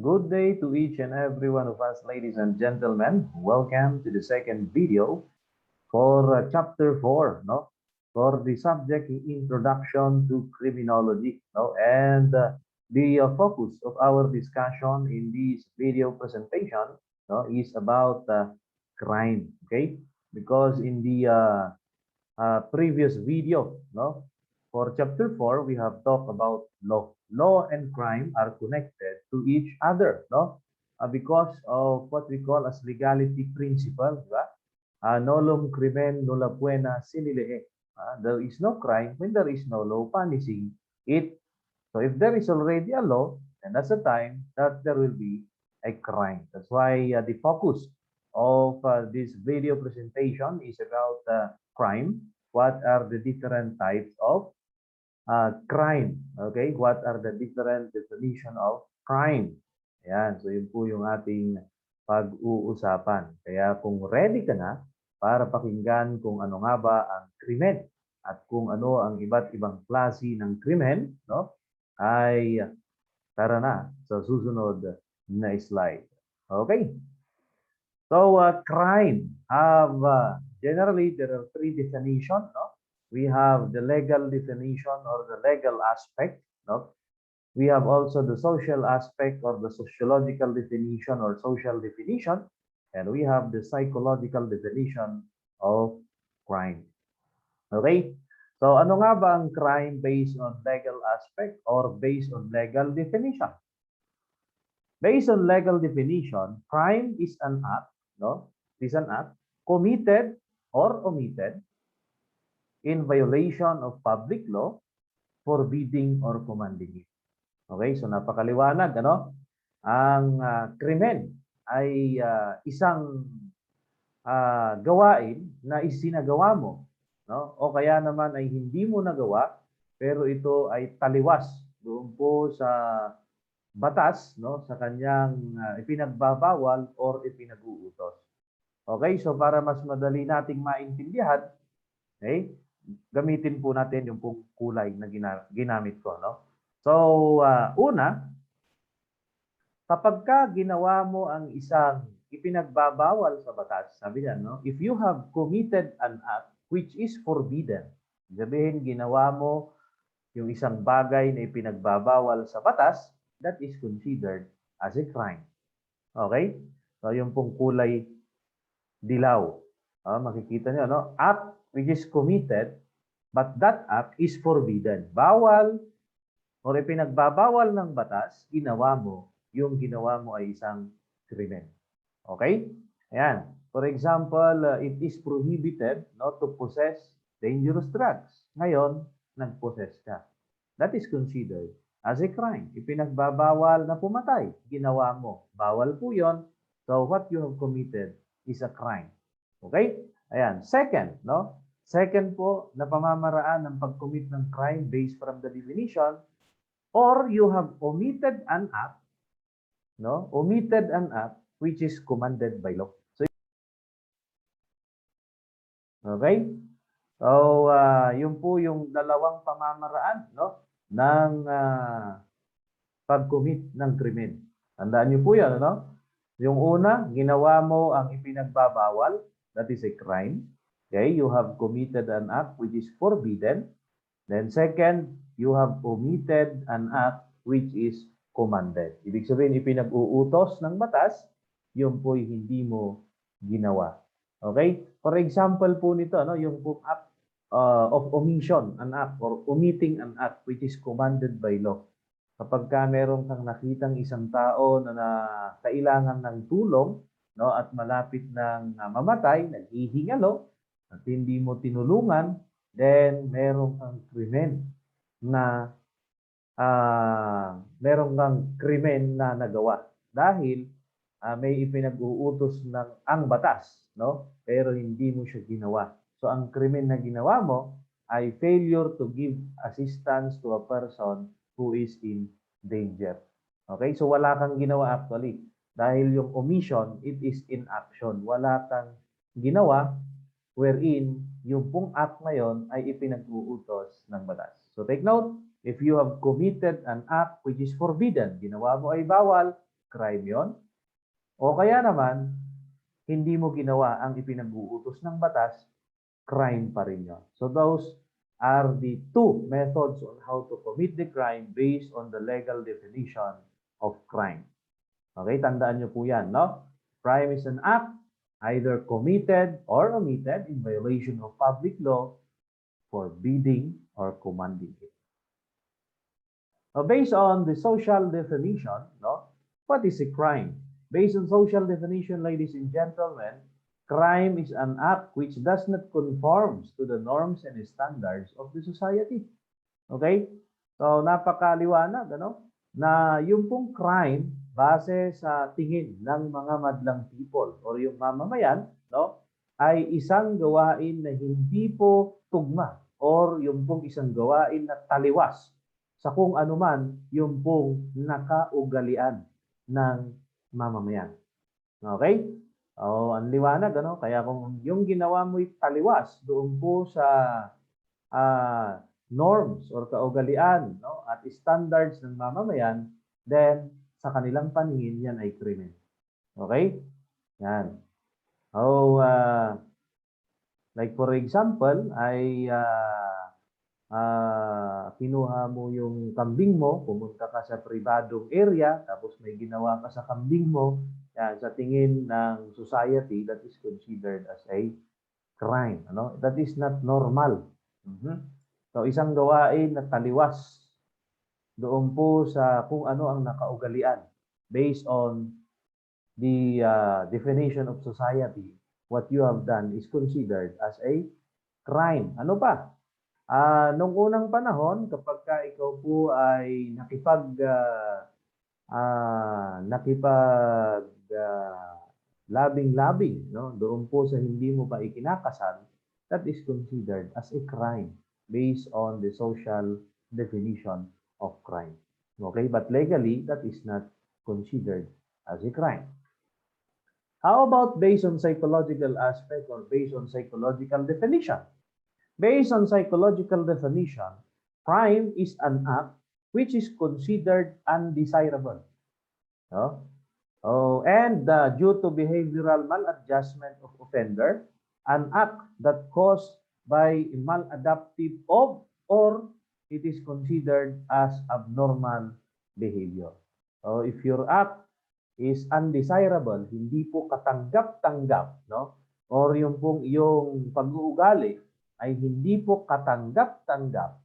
Good day to each and every one of us, ladies and gentlemen. Welcome to the second video for chapter 4, no? For the subject Introduction to Criminology, no? And the focus of our discussion in this video presentation, no, is about crime, okay? Because in the previous video, no, for chapter 4, we have talked about law. Law and crime are connected to each other, no? Because of what we call as legality principle, di ba? Nolum crimen nulla buena sine lege. There is no crime when there is no law punishing it. So if there is already a law, then that's the time that there will be a crime. That's why the focus of this video presentation is about crime. What are the different types of crime? Okay, what are the different definition of crime? Ayan, so yun po yung ating pag-uusapan. Kaya kung ready ka na para pakinggan kung ano nga ba ang krimen at kung ano ang iba't ibang klase ng krimen, no? Ay tara na sa susunod na slide. Okay? So, crime have generally there are three definitions. No? We have the legal definition or the legal aspect. No? We have also the social aspect or the sociological definition or social definition, and we have the psychological definition of crime. Okay? So, ano nga ba ang crime based on legal aspect or based on legal definition? Based on legal definition, crime is an act, no? Is an act committed or omitted in violation of public law, forbidding or commanding it. Okay, so napakaliwanag, ano? Ang krimen ay isang gawain na isinagawa mo, no? O kaya naman ay hindi mo nagawa, pero ito ay taliwas doon po sa batas, no, sa kanyang ipinagbabawal or ipinag-uutos. Okay, so para mas madali nating maintindihan, okay, gamitin po natin yung pong kulay na ginamit ko, no? So, una, kapag ka ginawa mo ang isang ipinagbabawal sa batas, sabi niya, no, if you have committed an act which is forbidden, sabihin ginawa mo yung isang bagay na ipinagbabawal sa batas, that is considered as a crime. Okay? So, yung pong kulay dilaw. Makikita nyo, no? Act which is committed, but that act is forbidden. Bawal o ipinagbabawal ng batas, ginawa mo, yung ginawa mo ay isang krimen. Okay? Ayan. For example, it is prohibited not to possess dangerous drugs. Ngayon, nag-possess ka. That is considered as a crime. Ipinagbabawal na pumatay, ginawa mo. Bawal po yun. So what you have committed is a crime. Okay? Ayan. Second, no? Second po na pamamaraan ng pag-commit ng crime based from the definition, or you have omitted an act, no? Omitted an act which is commanded by law. So, okay? So, yun po yung dalawang pamamaraan, no? Ng pag-commit ng krimen. Tandaan niyo po yan, no? Yung una, ginawa mo ang ipinagbabawal, that is a crime. Okay, you have committed an act which is forbidden. Then second, you have omitted an act which is commanded. Ibig sabihin, ipinag-uutos ng batas, yun po'y hindi mo ginawa. Okay? For example po nito, no, yung act of omission, an act, or omitting an act which is commanded by law. Kapag ka meron kang nakitang isang tao na kailangan ng tulong, no, at malapit ng mamatay, naghihingalo, at hindi mo tinulungan, then meron kang krimen na nagawa dahil may ipinag-uutos ng ang batas, no? Pero hindi mo siya ginawa. So ang krimen na ginawa mo ay failure to give assistance to a person who is in danger. Okay? So wala kang ginawa actually. Dahil yung omission, it is inaction. Wala kang ginawa wherein yung pong act na yon ay ipinag-uutos ng batas. So take note, if you have committed an act which is forbidden, ginawa mo ay bawal, crime yon. O kaya naman, hindi mo ginawa ang ipinag-uutos ng batas, crime pa rin yun. So those are the two methods on how to commit the crime based on the legal definition of crime. Okay, tandaan nyo po yan, no? Crime is an act either committed or omitted in violation of public law, forbidding or commanding it. Now, based on the social definition, no, what is a crime? Based on social definition, ladies and gentlemen, crime is an act which does not conform to the norms and standards of the society. Okay? So, napakaliwanag, ano? Na yung pong crime, base sa tingin ng mga madlang people or yung mamamayan, no, ay isang gawain na hindi po tugma or yung pong isang gawain na taliwas sa kung anuman yung pong nakaugalian ng mamamayan. Okay? O, ang liwanag, ano? Kaya kung yung ginawa mo'y taliwas doon po sa norms or kaugalian, no, at standards ng mamamayan, then sa kanilang paningin, yan ay krimen. Okay? Yan. Oh, like for example, ay kinuha mo yung kambing mo, pumunta ka sa pribadong area, tapos may ginawa ka sa kambing mo, yan, sa tingin ng society, that is considered as a crime. Ano? That is not normal. So, isang gawain na taliwas doon po sa kung ano ang nakaugalian based on the definition of society. What you have done is considered as a crime. Ano pa? Nung unang panahon, kapag ka ikaw po ay labing-labing, no, doon po sa hindi mo pa ikinakasal, that is considered as a crime based on the social definition of crime. Okay, but legally, that is not considered as a crime. How about based on psychological aspect or based on psychological definition? Based on psychological definition, crime is an act which is considered undesirable. No? And due to behavioral maladjustment of offender, an act that caused by maladaptive of or it is considered as abnormal behavior. So if your act is undesirable, hindi po katanggap-tanggap, no? Or yung pag-uugali ay hindi po katanggap-tanggap,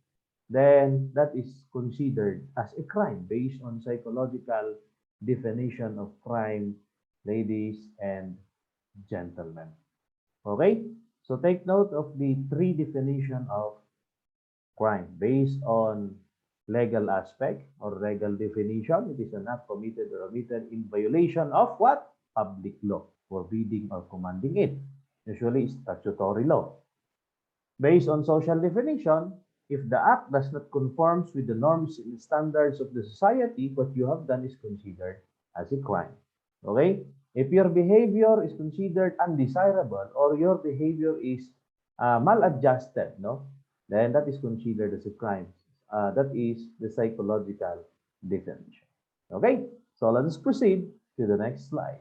then that is considered as a crime based on psychological definition of crime, ladies and gentlemen. Okay? So take note of the three definition of crime based on legal aspect or legal definition. It is an act committed or omitted in violation of what? Public law, forbidding or commanding it. Usually statutory law. Based on social definition, if the act does not conform with the norms and standards of the society, what you have done is considered as a crime. Okay? If your behavior is considered undesirable or your behavior is maladjusted, no, then that is considered as a crime. That is the psychological definition. Okay? So let's proceed to the next slide.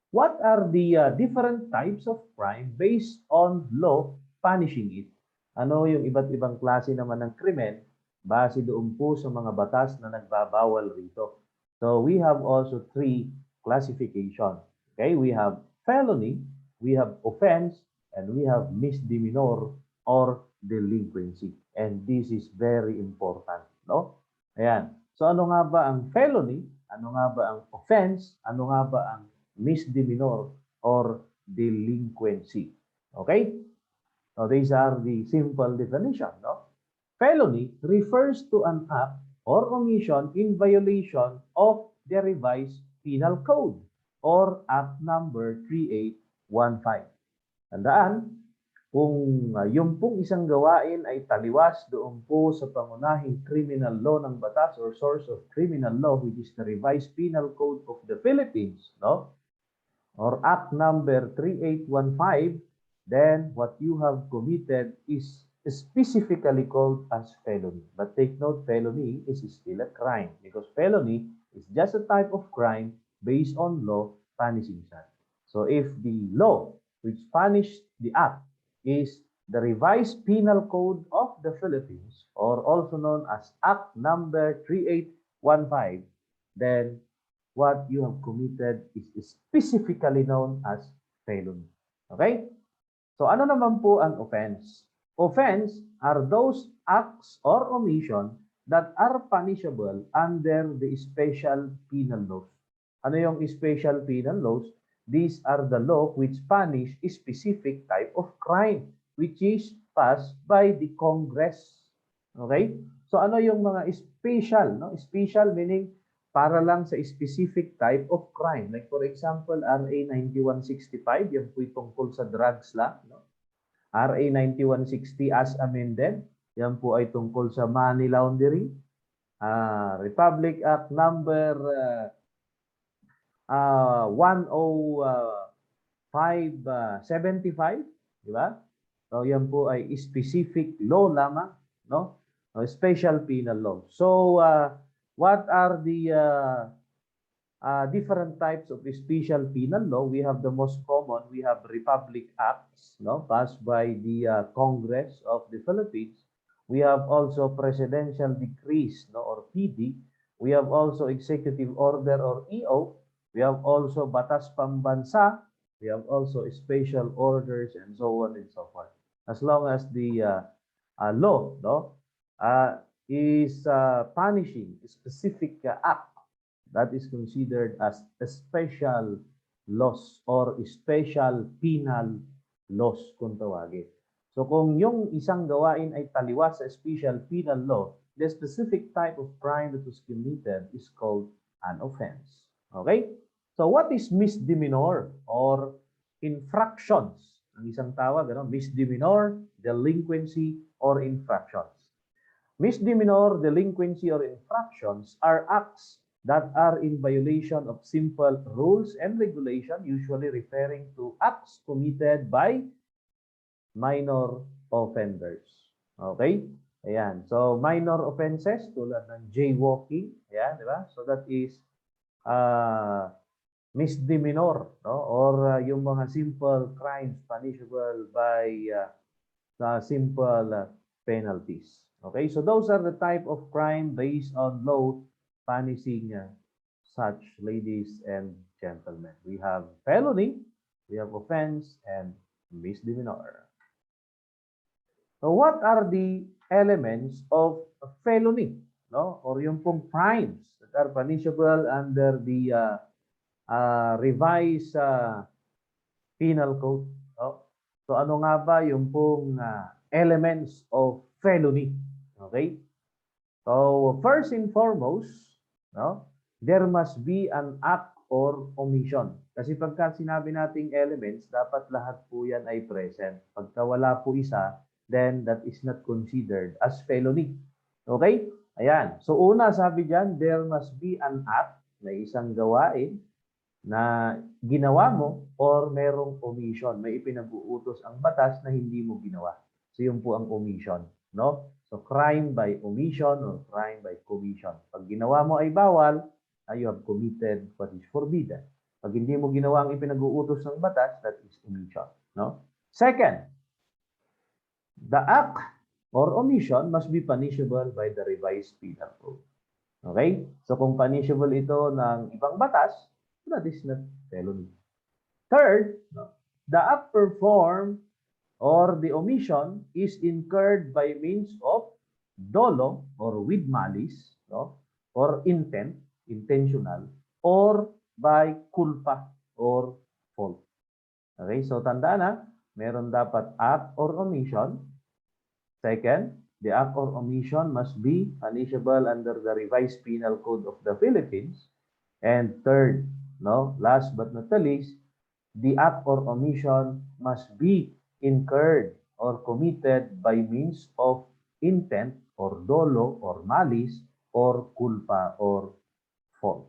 What are the different types of crime based on law punishing it? Ano yung iba't ibang klase naman ng krimen base doon po sa mga batas na nagbabawal rito? So we have also three classifications. Okay, we have felony, we have offense, and we have misdemeanor or delinquency. And this is very important, no? Ayan. So ano nga ba ang felony? Ano nga ba ang offense? Ano nga ba ang misdemeanor or delinquency? Okay? So these are the simple definition, no? Felony refers to an act or omission in violation of the revised penal code or Act number 3815. Tandaan, kung yung pong isang gawain ay taliwas doon po sa pangunahing criminal law ng batas or source of criminal law, which is the revised penal code of the Philippines, no? Or Act number 3815, then what you have committed is specifically called as felony. But take note, felony is still a crime because felony is just a type of crime based on law punishing such. So if the law which punished the act is the revised penal code of the Philippines, or also known as Act number 3815, then what you have committed is specifically known as felony. Okay? So ano naman po ang offense? Offense are those acts or omission that are punishable under the special penal laws. Ano yung special penal laws? These are the law which punish a specific type of crime which is passed by the Congress. Okay? So ano yung mga special, no? Special meaning para lang sa specific type of crime. Like for example, RA 9165, yan po tungkol sa drugs lang, no? RA 9160 as amended, yan po ay tungkol sa money laundering. Republic Act number 10575, di ba? So yan po ay specific law lamang, no? Special penal law. So what are the different types of special penal law? We have the most common, we have Republic Acts, no, passed by the Congress of the Philippines. We have also presidential decrees, no, or PD. We have also executive order or EO. We have also batas pambansa. We have also special orders and so on and so forth. As long as the law, no, is punishing a specific act, that is considered as a special laws or special penal laws kung tawagin. So kung yung isang gawain ay taliwas sa special penal law, the specific type of crime that was committed is called an offense. Okay? So what is misdemeanor or infractions? Ang isang tawag, ano? Misdemeanor, delinquency, or infractions. Misdemeanor, delinquency, or infractions are acts that are in violation of simple rules and regulation, usually referring to acts committed by minor offenders. Okay? Ayan. So, minor offenses tulad ng jaywalking. Ayan, di ba? So, that is misdemeanor, no? Or yung mga simple crimes punishable by simple penalties. Okay? So, those are the type of crime based on law punishing such, ladies and gentlemen. We have felony, we have offense, and misdemeanor. So what are the elements of felony, no? Or yung pong crimes that are punishable under the revised penal code. No? So ano nga ba yung pong elements of felony? Okay? So first and foremost, no, there must be an act or omission. Kasi pagka sinabi nating elements, dapat lahat po yan ay present. Pagka wala po isa, then that is not considered as felony. Okay? Ayan. So una, sabi dyan, there must be an act na isang gawain na ginawa mo or merong omission. May ipinag-uutos ang batas na hindi mo ginawa. So yun po ang omission. No? So crime by omission or crime by commission. Pag ginawa mo ay bawal, you have committed what is forbidden. Pag hindi mo ginawa ang ipinag-uutos ng batas, that is omission. No? Second, the act or omission must be punishable by the revised penal code. Okay? So kung punishable ito ng ibang batas, that is not felony. Third, the act performed or the omission is incurred by means of dolo or with malice, no? Or intent, intentional, or by culpa or fault. Okay, so tandaan na, meron dapat act or omission. Second, the act or omission must be punishable under the revised penal code of the Philippines. And third, no, last but not the least, the act or omission must be incurred or committed by means of intent or dolo or malice or culpa or fault.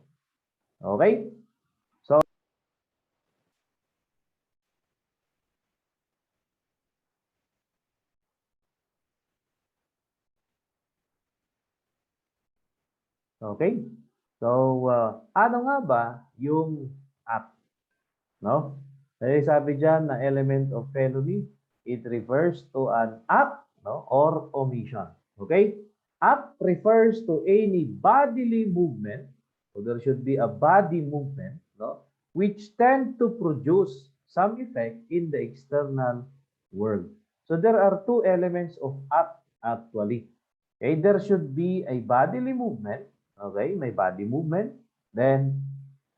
Okay? So, Okay? So, ano nga ba yung act? No? Kaya sabi dyan na element of felony, it refers to an act, no, or omission. Okay? Act refers to any bodily movement, so there should be a body movement, no, which tend to produce some effect in the external world. So there are two elements of act actually. Okay, there should be a bodily movement. Okay, may body movement. Then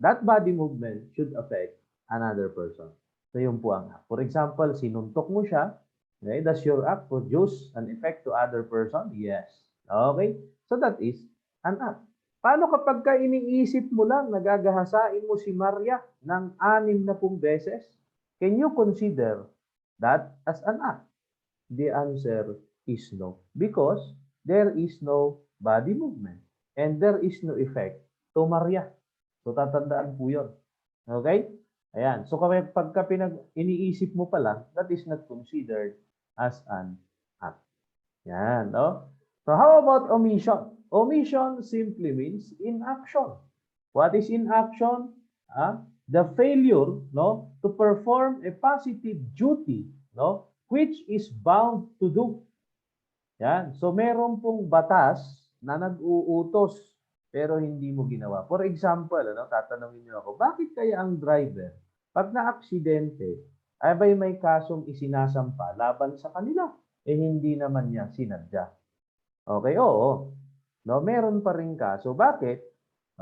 that body movement should affect another person. So yun po ang act. For example, sinuntok mo siya. Okay, does your act produce an effect to other person? Yes. Okay, so that is an act. Paano kapag ka iniisip mo lang, nagagahasain mo si Maria ng 60 beses? Can you consider that as an act? The answer is no. Because there is no body movement and there is no effect to Maria. So tatandaan po yun. Okay? Ayan. So kapag pagka iniisip mo pa lang, that is not considered as an act. Yan. No? So how about omission? Omission simply means inaction. What is inaction? The failure, no, to perform a positive duty, no, which is bound to do. Yan. So meron pong batas na nag-uutos pero hindi mo ginawa. For example, tatanungin niyo ako, bakit kaya ang driver, pag na-aksidente, ay ba'y may kasong isinasampa laban sa kanila? Eh hindi naman niya sinadya. Okay, oo. No, meron pa rin kaso. Bakit?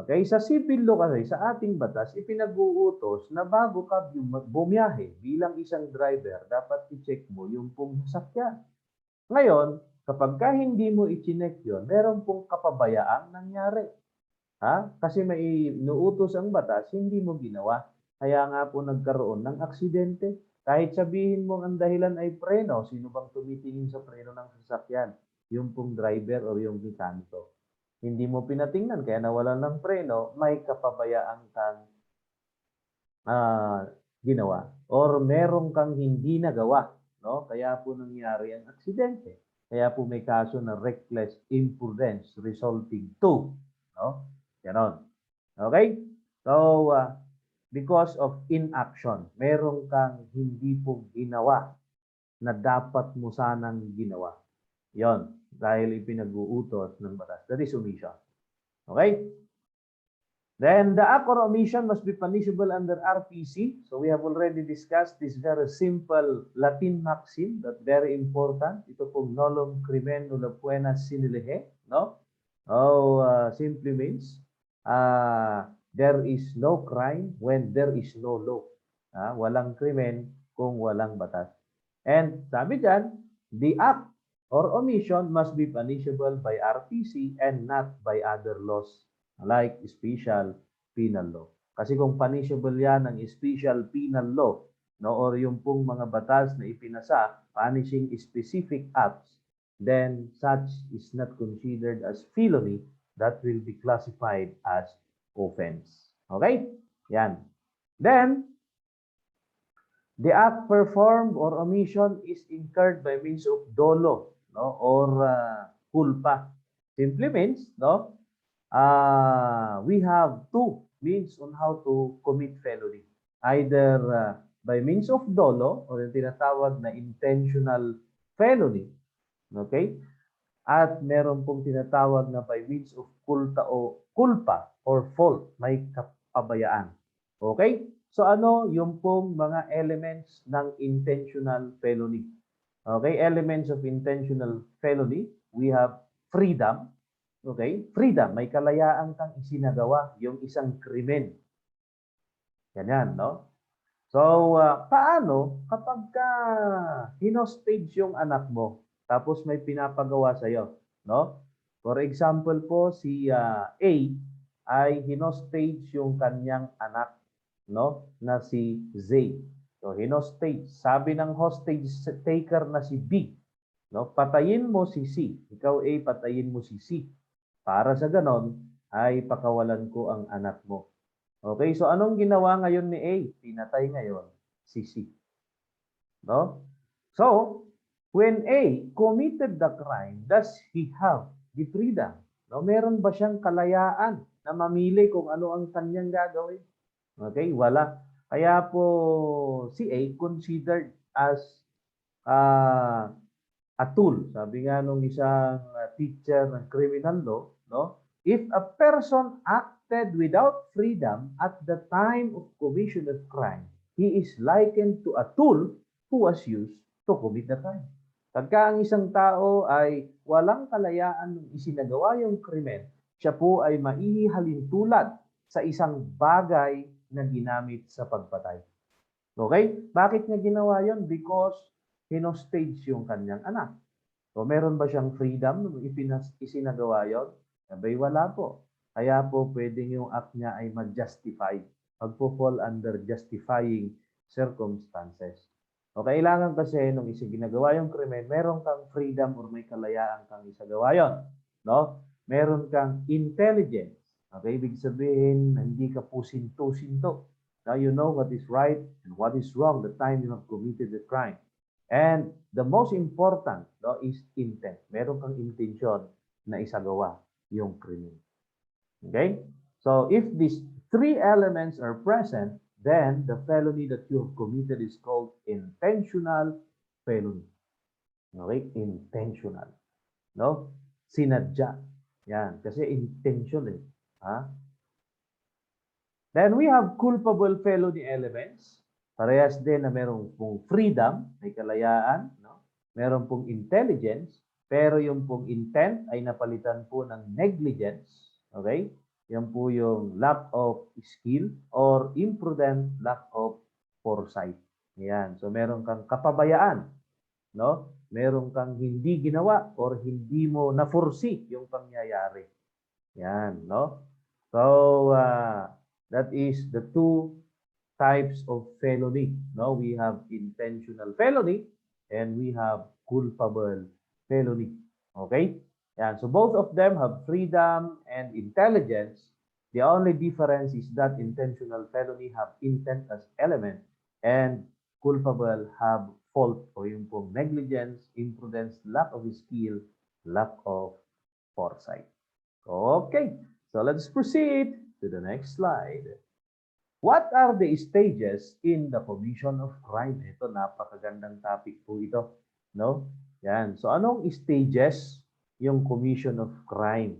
Okay, sa civil law kasi, sa ating batas, ipinag-uutos na bago ka bumiyahe bilang isang driver, dapat i-check mo yung pong sasakyan. Ngayon, kapag ka hindi mo i-check yun, meron pong kapabayaang nangyari. Kasi may inuutos ang batas, hindi mo ginawa. Kaya nga po nagkaroon ng aksidente. Kahit sabihin mo ang dahilan ay preno, sino bang tumitingin sa preno ng sasakyan? Yung pong driver o yung mekaniko. Hindi mo pinatingnan, kaya nawalan ng preno, may kapabayaan kang ginawa. Or meron kang hindi nagawa. No? Kaya po nangyari ang aksidente. Kaya po may kaso na reckless imprudence resulting to. No? Ganon. Okay? So, because of inaction, meron kang hindi po ginawa na dapat mo sanang ginawa. Yon, dahil ipinag-uutos ng batas. That is omission. Okay? Then the act or omission must be punishable under RPC. So we have already discussed this very simple Latin maxim that very important. Ito pong nolum crimen nulla poena sine lege, no? Simply means there is no crime when there is no law. Walang krimen kung walang batas. And sabi dyan, the act or omission must be punishable by RPC and not by other laws like special penal law. Kasi kung punishable yan ng special penal law, no, or yung pong mga batas na ipinasa punishing specific acts, then such is not considered as felony, that will be classified as offense. Okay? Yan. Then, the act performed or omission is incurred by means of dolo, no, or culpa. Simply means, no, we have two means on how to commit felony. Either by means of dolo or yung tinatawag na intentional felony. Okay? At meron pong tinatawag na by means of culpa or fault, may kapabayaan. Okay? So ano yung pong mga elements ng intentional felony? Okay? Elements of intentional felony, we have freedom. Okay? Freedom, may kalayaan kang isinagawa yung isang krimen. Ganyan, no? So, paano kapag hinostage yung anak mo, tapos may pinapagawa sa'yo, no? For example po, si A ay hinostage yung kanyang anak, no? Na si Z. So, hinostage. Sabi ng hostage taker na si B, no? Patayin mo si C. Ikaw A, patayin mo si C. Para sa ganon, ay pakawalan ko ang anak mo. Okay, so anong ginawa ngayon ni A? Pinatay ngayon si C. No? So, when A committed the crime, does he have the freedom? No, meron ba siyang kalayaan na mamili kung ano ang kanyang gagawin? Okay, wala. Kaya po si A considered as uh, a tool. Sabi nga nung isang teacher ng criminal law, no? If a person acted without freedom at the time of commission of crime, he is likened to a tool who was used to commit the crime. Pagka ang isang tao ay walang kalayaan nung isinagawa yung krimen, siya po ay maihalin tulad sa isang bagay na ginamit sa pagpatay. Okay? Bakit niya ginawa yon? Because hinostage yung kanyang anak. So, meron ba siyang freedom nung isinagawa yon? Sabay, wala po. Kaya po, pwedeng yung act niya ay mag-justify. Magpo-fall under justifying circumstances. O kailangan kasi nung isinagawa yung krimen, meron kang freedom or may kalayaan kang isagawa yon. No? Meron kang intelligence. Okay? Ibig sabihin, hindi ka pusinto-sinto. Now you know what is right and what is wrong the time you have committed the crime. And the most important, no, is intent. Meron kang intention na isagawa yung krimen. Okay? So if these three elements are present, then the felony that you have committed is called intentional felony. Okay? Intentional. No? Sinadya. Yan. Kasi intention eh. Ha? Then we have culpable felony elements. Parehas din na meron pong freedom, may kalayaan, no? Meron pong intelligence, pero yung pong intent ay napalitan po ng negligence. Okay? Yan po yung lack of skill or imprudent lack of foresight. Yan. So meron kang kapabayaan, no? Meron kang hindi ginawa or hindi mo na-foresee yung pangyayari. Yan, no? So, that is the two types of felony. No, we have intentional felony and we have culpable felony. Okay? Yeah, so both of them have freedom and intelligence. The only difference is that intentional felony have intent as element and culpable have fault o yung pong negligence, imprudence, lack of skill, lack of foresight. Okay, so let's proceed to the next slide. What are the stages in the commission of crime? Ito, napakagandang topic po ito. No? Yan. So, anong stages yung commission of crime?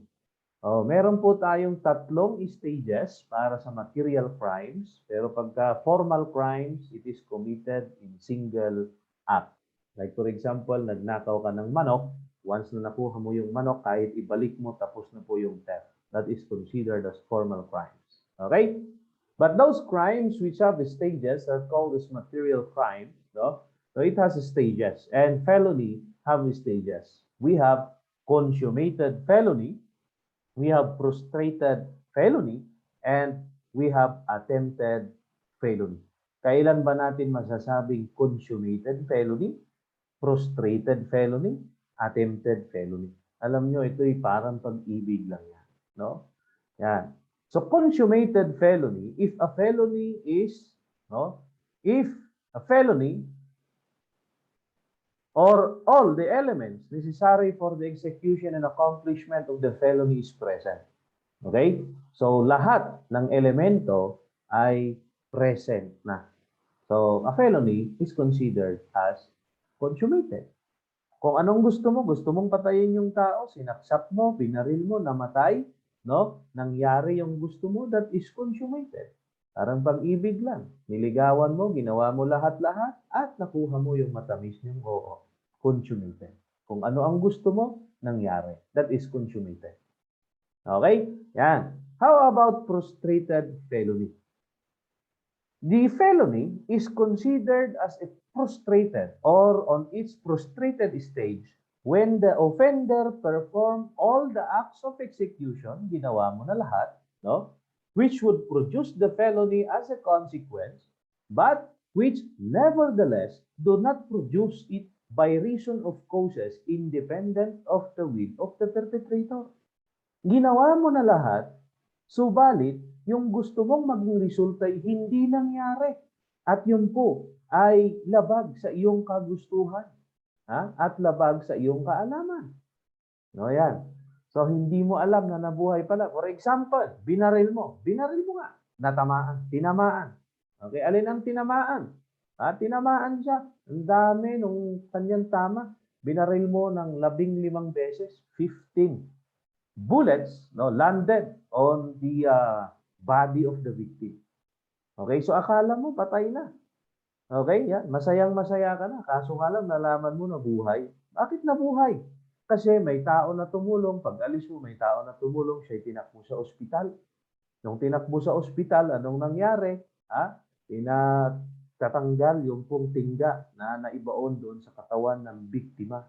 Oh, meron po tayong tatlong stages para sa material crimes. Pero pagka formal crimes, it is committed in single act. Like for example, nagnakaw ka ng manok. Once na nakuha mo yung manok, kahit ibalik mo, tapos na po yung theft. That is considered as formal crimes. Okay? But those crimes which have the stages are called as material crimes. No? So it has stages. And felony have the stages. We have consummated felony, we have prostrated felony, and we have attempted felony. Kailan ba natin masasabing consummated felony, prostrated felony, attempted felony? Alam nyo, ito'y parang pag-ibig lang yan. No? Yan. So, consummated felony, if a felony is, no, if a felony or all the elements necessary for the execution and accomplishment of the felony is present. Okay? So, lahat ng elemento ay present na. So, a felony is considered as consummated. Kung anong gusto mong patayin yung tao, sinaksak mo, binaril mo, namatay, no? Nangyari yung gusto mo, that is consummated. Parang pag-ibig lang. Niligawan mo, ginawa mo lahat-lahat, at nakuha mo yung matamis niyong oo. Consummated. Kung ano ang gusto mo, nangyari. That is consummated. Okay? Yan. How about prostrated felony? The felony is considered as a prostrated or on its prostrated stage when the offender performed all the acts of execution, ginawa mo na lahat, no? Which would produce the felony as a consequence, but which nevertheless do not produce it by reason of causes independent of the will of the perpetrator. Ginawa mo na lahat, subalit yung gusto mong maging resulta ay hindi nangyari. At yun po ay labag sa iyong kagustuhan. At labag sa iyong kaalaman. No, yan. So, hindi mo alam na nabuhay pala. For example, binaril mo. Binaril mo nga. Natamaan. Tinamaan. Okay, alin ang tinamaan? Tinamaan siya. Ang dami nung kanyang tama. Binaril mo ng 15 beses. 15 bullets landed on the body of the victim. Okay, so akala mo patay na. Okay, yan. Masayang-masaya ka na. Kaso nga lang, nalaman mo na buhay. Bakit nabuhay? Kasi may tao na tumulong. Pag alis mo, may tao na tumulong. Siya'y tinakbo sa ospital. Nung tinakbo sa ospital, anong nangyari? Tatanggal yung pong tingga na naibaon doon sa katawan ng biktima.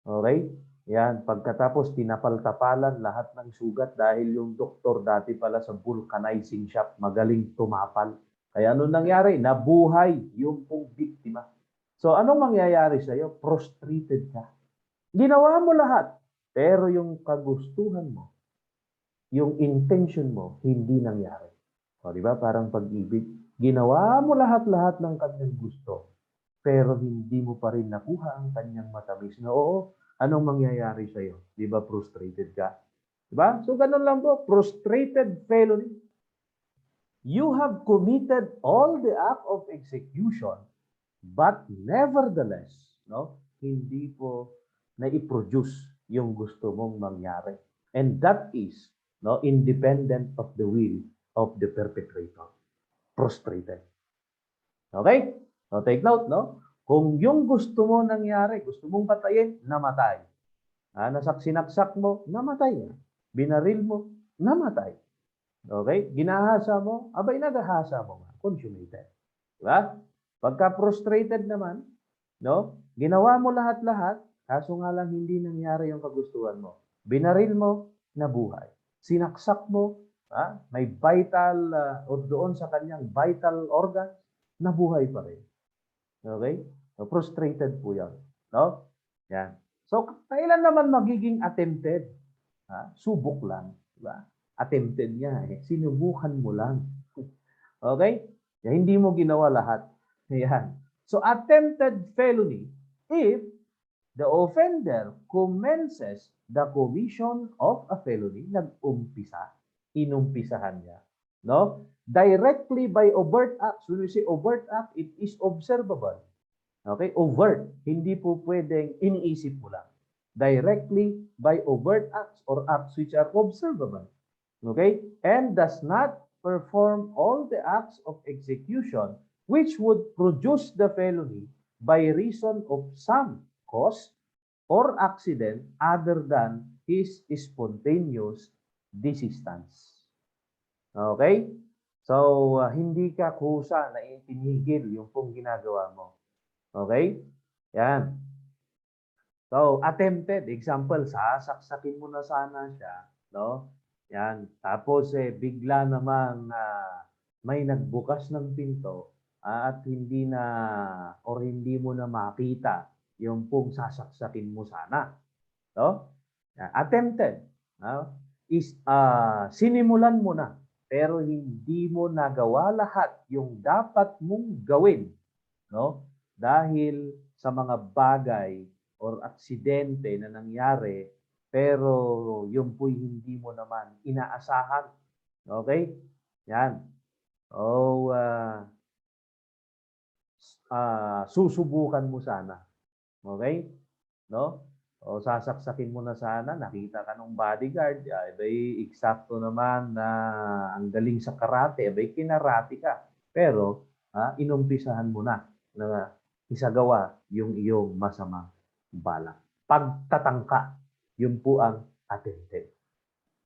Okay? Yan. Pagkatapos, tinapal-tapalan lahat ng sugat dahil yung doktor dati pala sa vulcanizing shop, magaling tumapal. Kaya anong nangyari? Nabuhay yung pong biktima. So, anong mangyayari sa'yo? Prostrated ka. Ginawa mo lahat. Pero yung kagustuhan mo, yung intention mo, hindi nangyari. O, di ba? Parang pag-ibig. Ginawa mo lahat-lahat ng kanyang gusto. Pero hindi mo pa rin nakuha ang kanyang matamis na oo. Anong mangyayari sa'yo? Di ba? Frustrated ka. Di ba? So, ganun lang po. Frustrated felony. You have committed all the act of execution, but nevertheless, hindi po na-i-produce yung gusto mong mangyari. And that is independent of the will of the perpetrator. Frustrated. Okay? So take note, kung yung gusto mo nangyari, gusto mong patayin, namatay. Sinaksak mo, namatay. Binaril mo, namatay. Okay? Ginahasa mo, abay nagahasa mo. Consummated. Diba? Pagka frustrated naman, ginawa mo lahat-lahat, kaso nga lang hindi nangyari yung kagustuhan mo. Binaril mo, nabuhay. Sinaksak mo, may vital, o doon sa kanyang vital organ, nabuhay pa rin. Okay? So, frustrated po yan. Yan. So, kailan naman magiging attempted? Subok lang. Diba? Attempted niya. Sinubukan mo lang. Okay? Hindi mo ginawa lahat. Yan. So, attempted felony if the offender commences the commission of a felony, nag-umpisa, inumpisahan niya, directly by overt acts. When we say overt act, it is observable. Okay? Overt. Hindi po pwedeng iniisip mo lang. Directly by overt acts or acts which are observable. Okay? And does not perform all the acts of execution which would produce the felony by reason of some cause or accident other than his spontaneous desistance. Okay? So, hindi ka kusa na itinigil yung pong ginagawa mo. Okay? Yan. So, attempted. Example, sasaksakin mo na sana siya. Yan. Tapos, bigla namang may nagbukas ng pinto at hindi mo na makita yung pong sasaksakin mo sana. Yan. Attempted. Sinimulan mo na pero hindi mo nagawa lahat yung dapat mong gawin, dahil sa mga bagay or aksidente na nangyari pero yung po'y hindi mo naman inaasahan. Okay? Yan. Susubukan mo sana. Okay? O sasaksakin mo na sana, nakita ka ng bodyguard, abay eksakto naman na ang galing sa karate, abay kinarate ka. Pero inumpisahan mo na isagawa yung iyong masamang balak. Pagtatangka, yun po ang attempted.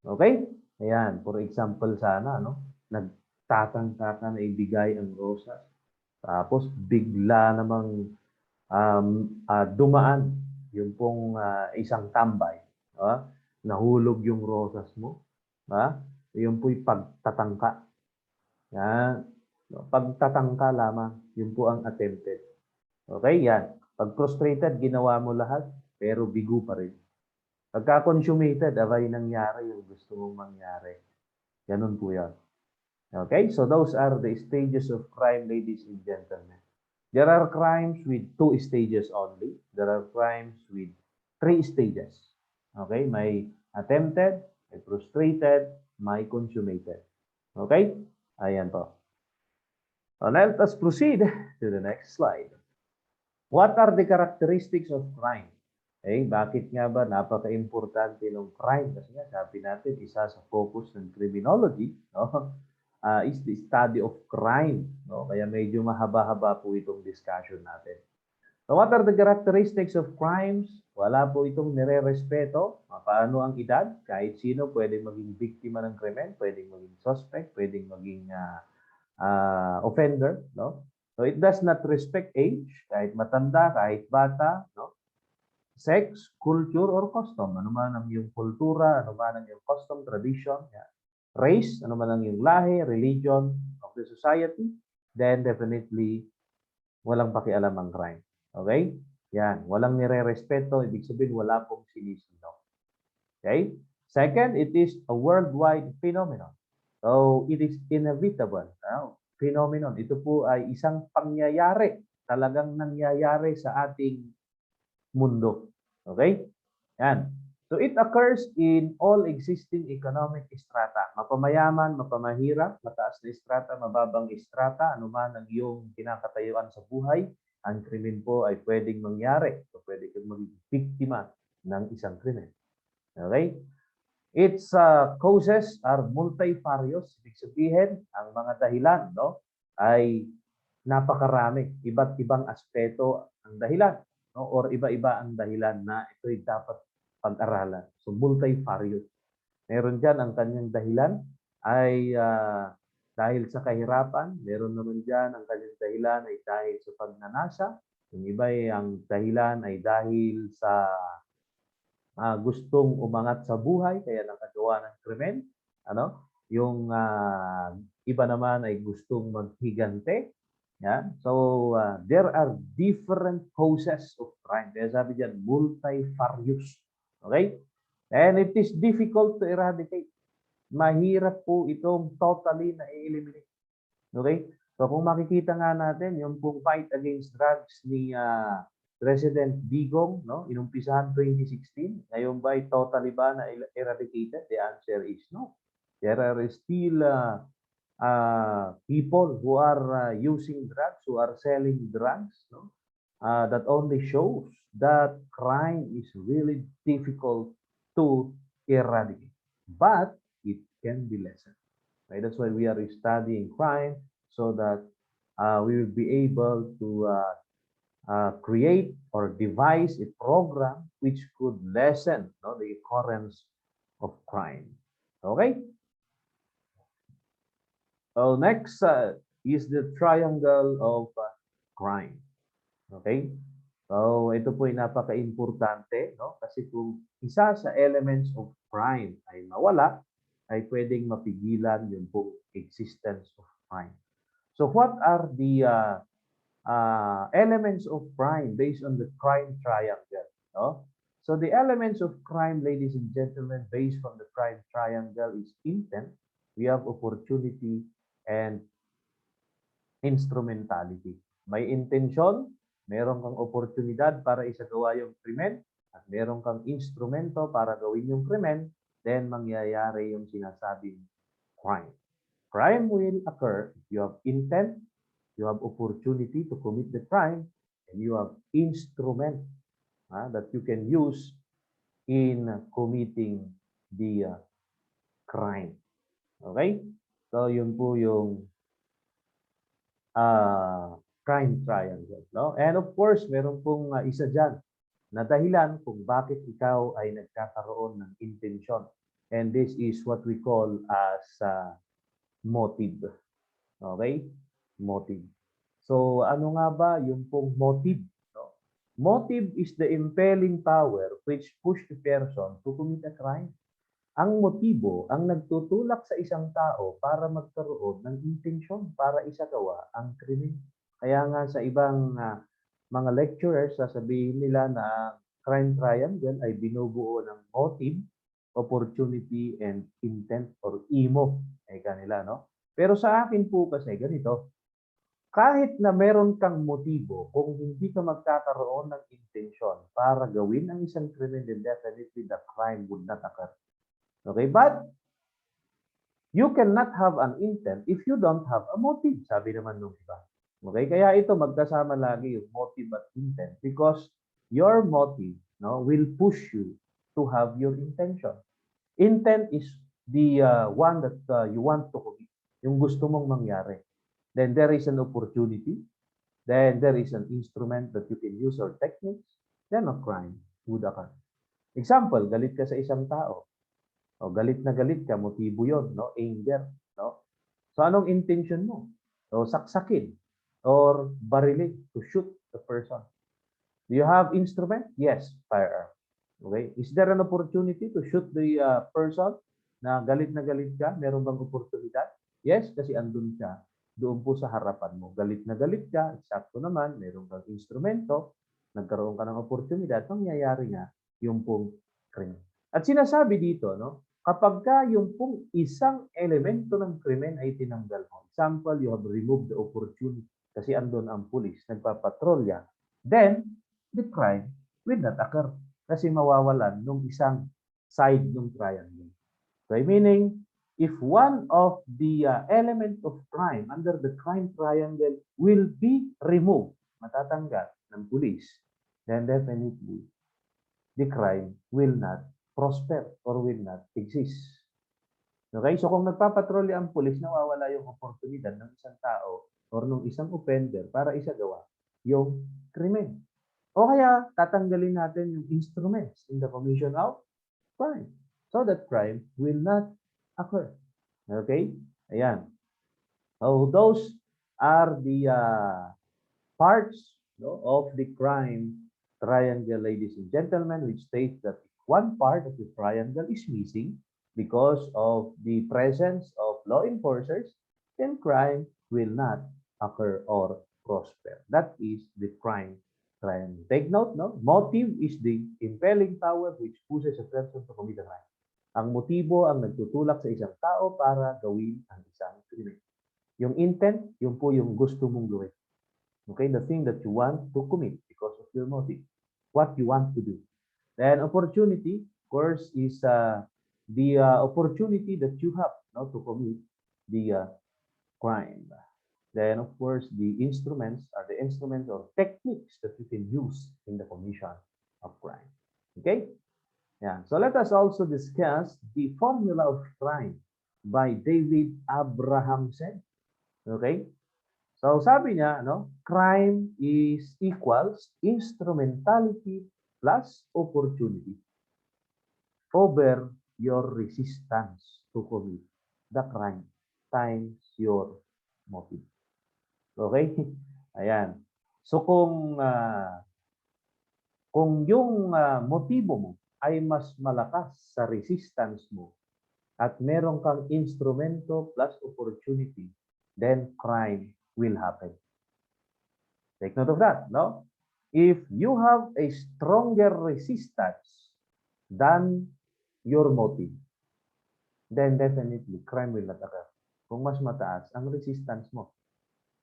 Okay? Ayan, for example sana, nagtatangka ka na ibigay ang rosas, tapos bigla namang dumaan yung pong isang tambay. Nahulog yung rosas mo. Yung po'y pagtatangka. Yan. Pagtatangka lamang, yun po ang attempted. Okay, yan. Pag frustrated, ginawa mo lahat, pero bigo pa rin. Pagka consummated, abay nangyari yung gusto mong mangyari. Ganun po yan. Okay, so those are the stages of crime, ladies and gentlemen. There are crimes with 2 stages only. There are crimes with 3 stages. Okay, may attempted, may frustrated, may consummated. Okay? Ayan po. So let us proceed to the next slide. What are the characteristics of crime? Bakit nga ba napaka-importante ng crime? Kasi nga sabi natin, isa sa focus ng criminology, no? Is the study of crime. No? Kaya medyo mahaba-haba po itong discussion natin. So what are the characteristics of crimes? Wala po itong nire-respeto. Paano ang edad? Kahit sino pwedeng maging biktima ng krimen, pwedeng maging suspect, pwedeng maging offender. No? So it does not respect age, kahit matanda, kahit bata, no? Sex, culture, or custom. Ano man ang iyong kultura, ano man ang iyong custom, tradition, race, ano man ang iyong lahi, religion of the society, then definitely walang pakialam ang crime. Okay? Yan. Walang nire-respeto. Ibig sabihin, wala pong sinisino. Okay? Second, it is a worldwide phenomenon. So, it is inevitable. Phenomenon. Ito po ay isang pangyayari. Talagang nangyayari sa ating mundo. Okay? Yan. So, it occurs in all existing economic strata. Mapamayaman, mapamahirap, mataas na strata, mababang strata, anuman ang iyong kinakatayuan sa buhay, ang krimen po ay pwedeng mangyari. So, pwede kang maging biktima ng isang krimen. Okay? Its causes are multifarious. Ibig sabihin, ang mga dahilan, no, ay napakarami. Iba't ibang aspeto ang dahilan, no, or iba-iba ang dahilan na ito'y dapat pag-aralan. So, multifarious. Meron dyan ang kanyang dahilan ay dahil sa kahirapan. Meron naman dyan ang kanyang dahilan ay dahil sa pagnanasa. Yung iba ay ang dahilan ay dahil sa gustong umangat sa buhay, kaya nakagawa ng krimen. Ano? Yung iba naman ay gustong maghigante. Yan. So, there are different causes of crime. Kaya sabi dyan, multifarious. Okay? And it is difficult to eradicate. Mahirap po itong totally na i-eliminate. Okay? So, kung makikita nga natin, yung pong fight against drugs ni President Digong, no? Inumpisahan 2016. Ngayon ba ay totally ba na eradicated? The answer is no. There are still people who are using drugs, who are selling drugs, no? That only shows that crime is really difficult to eradicate. But it can be lessened. Right? That's why we are studying crime so that we will be able to create or devise a program which could lessen, no, the occurrence of crime. Okay? So next is the triangle of crime. Okay? So ito po ay napaka-importante, no? Kasi kung isa sa elements of crime ay mawala, ay pwedeng mapigilan yung pong existence of crime. So what are the elements of crime based on the crime triangle? No? So the elements of crime, ladies and gentlemen, based on the crime triangle is intent, we have opportunity, and instrumentality. May intensyon, meron kang oportunidad para isagawa yung krimen, at meron kang instrumento para gawin yung krimen, then mangyayari yung sinasabing crime. Crime will occur if you have intent, you have opportunity to commit the crime, and you have instrument that you can use in committing the crime. Okay? So, yun po yung crime triangle. No? And of course, meron pong isa dyan na dahilan kung bakit ikaw ay nagkakaroon ng intensyon. And this is what we call as motive. Okay? Motive. So, ano nga ba yung pong motive? No? Motive is the impelling power which push the person to commit a crime. Ang motibo ang nagtutulak sa isang tao para magkaroon ng intensyon para isagawa ang krimen. Kaya nga sa ibang mga lecturers, sasabihin nila na crime triangle ay binubuo ng motive, opportunity, and intent or IMO. Ay kanila, no? Pero sa akin po kasi ganito, kahit na meron kang motibo, kung hindi ka magkakaroon ng intensyon para gawin ang isang krimen, then definitely the crime would not occur. Okay, but you cannot have an intent if you don't have a motive, sabi naman nung iba. Okay, kaya ito magkasama lagi yung motive at intent because your motive, no, will push you to have your intention. Intent is the one that you want to commit, yung gusto mong mangyari. Then there is an opportunity, then there is an instrument that you can use or techniques, then a crime would occur. Example, galit ka sa isang tao. O galit na galit ka, motibo 'yon, no? Anger, no? So anong intention mo? O saksakin or barilin to shoot the person. Do you have instrument? Yes, firearm. Okay? Is there an opportunity to shoot the person na galit ka? Meron bang oportunidad? Yes, kasi andun siya doon po sa harapan mo. Galit na galit ka, eksakto naman, meron kang instrumento, nagkaroon ka ng oportunidad, mangyayari nga yung pong crime. At sinasabi dito, no, kapag ka yung pong isang elemento ng krimen ay tinanggal mo, example, you have removed the opportunity kasi andun ang pulis, nagpapatrolya, then the crime will not occur kasi mawawalan nung isang side ng triangle. So, meaning, if one of the element of crime under the crime triangle will be removed, matatanggal ng pulis, then definitely the crime will not prosper or will not exist. Okay? So kung nagpapatrolya ang pulis, nawawala yung oportunidad ng isang tao or ng isang offender para isagawa yung krimen. O kaya tatanggalin natin yung instruments in the commission of crime so that crime will not occur. Okay? Ayan. So those are the parts, no, of the crime triangle, ladies and gentlemen, which states that one part of the triangle is missing because of the presence of law enforcers, then crime will not occur or prosper. That is the crime triangle. Take note, no? Motive is the impelling power which pushes a person to commit a crime. Ang motibo ang nagtutulak sa isang tao para gawin ang isang krimen. Yung intent, yun po yung gusto mong gawin. Okay, the thing that you want to commit because of your motive, what you want to do. Then opportunity, of course, is the opportunity that you have now to commit the crime. Then, of course, the instruments are the instruments or techniques that you can use in the commission of crime. Okay? Yeah. So let us also discuss the formula of crime by David Abrahamson. Okay? So sabi niya, no, crime is equals instrumentality plus opportunity over your resistance to commit the crime times your motive. Okay? Ayan. So kung yung motibo mo ay mas malakas sa resistance mo at meron kang instrumento plus opportunity, then crime will happen. Take note of that, no? If you have a stronger resistance than your motive, then definitely crime will not occur. Kung mas mataas ang resistance mo.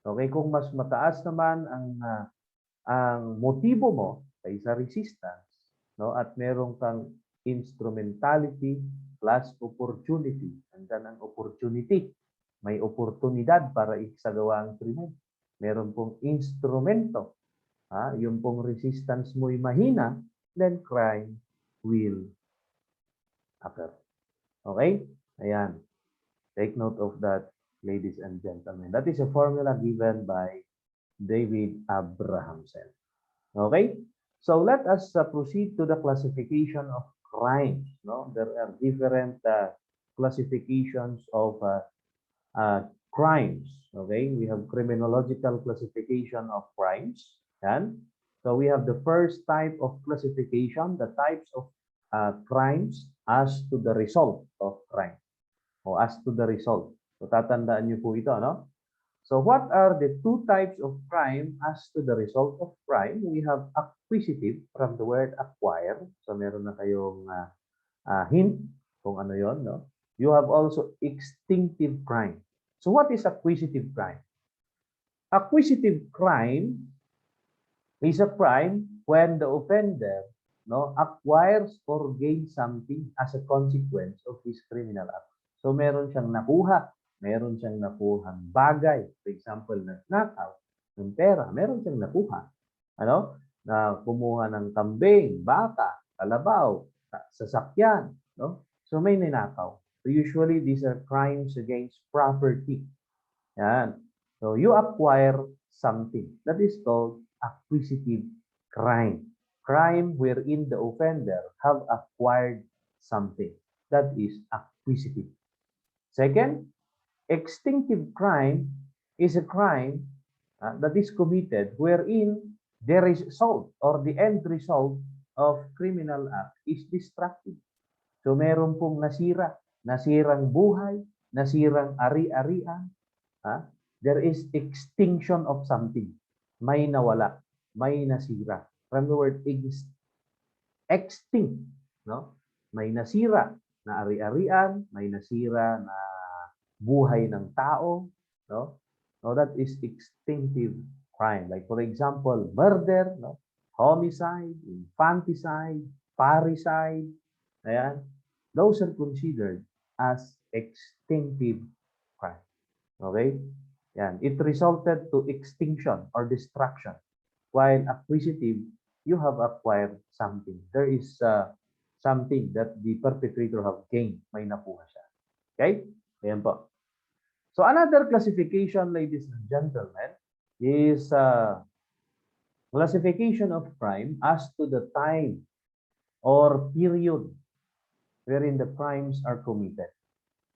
Okay, kung mas mataas naman ang motibo mo kaysa resistance, no? At meron kang instrumentality plus opportunity. Andan ang opportunity. May oportunidad para isagawa ang krimen. Meron pong instrumento. Yung pong resistance mo'y mahina, then crime will occur. Okay? Ayan. Take note of that, ladies and gentlemen. That is a formula given by David Abrahamson. Okay? So let us proceed to the classification of crimes. No? There are different classifications of crimes. Okay, we have criminological classification of crimes. And so we have the first type of classification, the types of crimes as to the result of crime. O as to the result. So tatandaan niyo po ito, no? So what are the two types of crime as to the result of crime? We have acquisitive from the word acquire. So meron na kayong hint kung ano yon, no? You have also extinctive crime. So what is acquisitive crime? Acquisitive crime is a crime when the offender no, acquires or gains something as a consequence of his criminal act. So meron siyang nakuha, meron siyang nakuhang bagay. For example, nagnakaw ng pera, meron siyang nakuha. Ano? Na kumuha ng kambing, baka, kalabaw, sasakyan, no? So may ninakaw. So usually these are crimes against property. Yan. So you acquire something. That is called acquisitive crime. Crime wherein the offender have acquired something. That is acquisitive. Second, extinctive crime is a crime that is committed wherein the result or the end result of criminal act is destructive. So meron pong nasirang buhay, nasirang ari-arian, there is extinction of something. May nawala, may nasira. From the word extinct, no? May nasira na ari-arian, may nasira na buhay ng tao, no? So that is extinctive crime. Like for example, murder, no? Homicide, infanticide, parricide, ayan. Those are considered as extinctive crime. Okay? Yan. It resulted to extinction or destruction. While acquisitive, you have acquired something. There is something that the perpetrator have gained. May nakuha siya. Okay? Ayan po. So another classification, ladies and gentlemen, is classification of crime as to the time or period wherein the crimes are committed.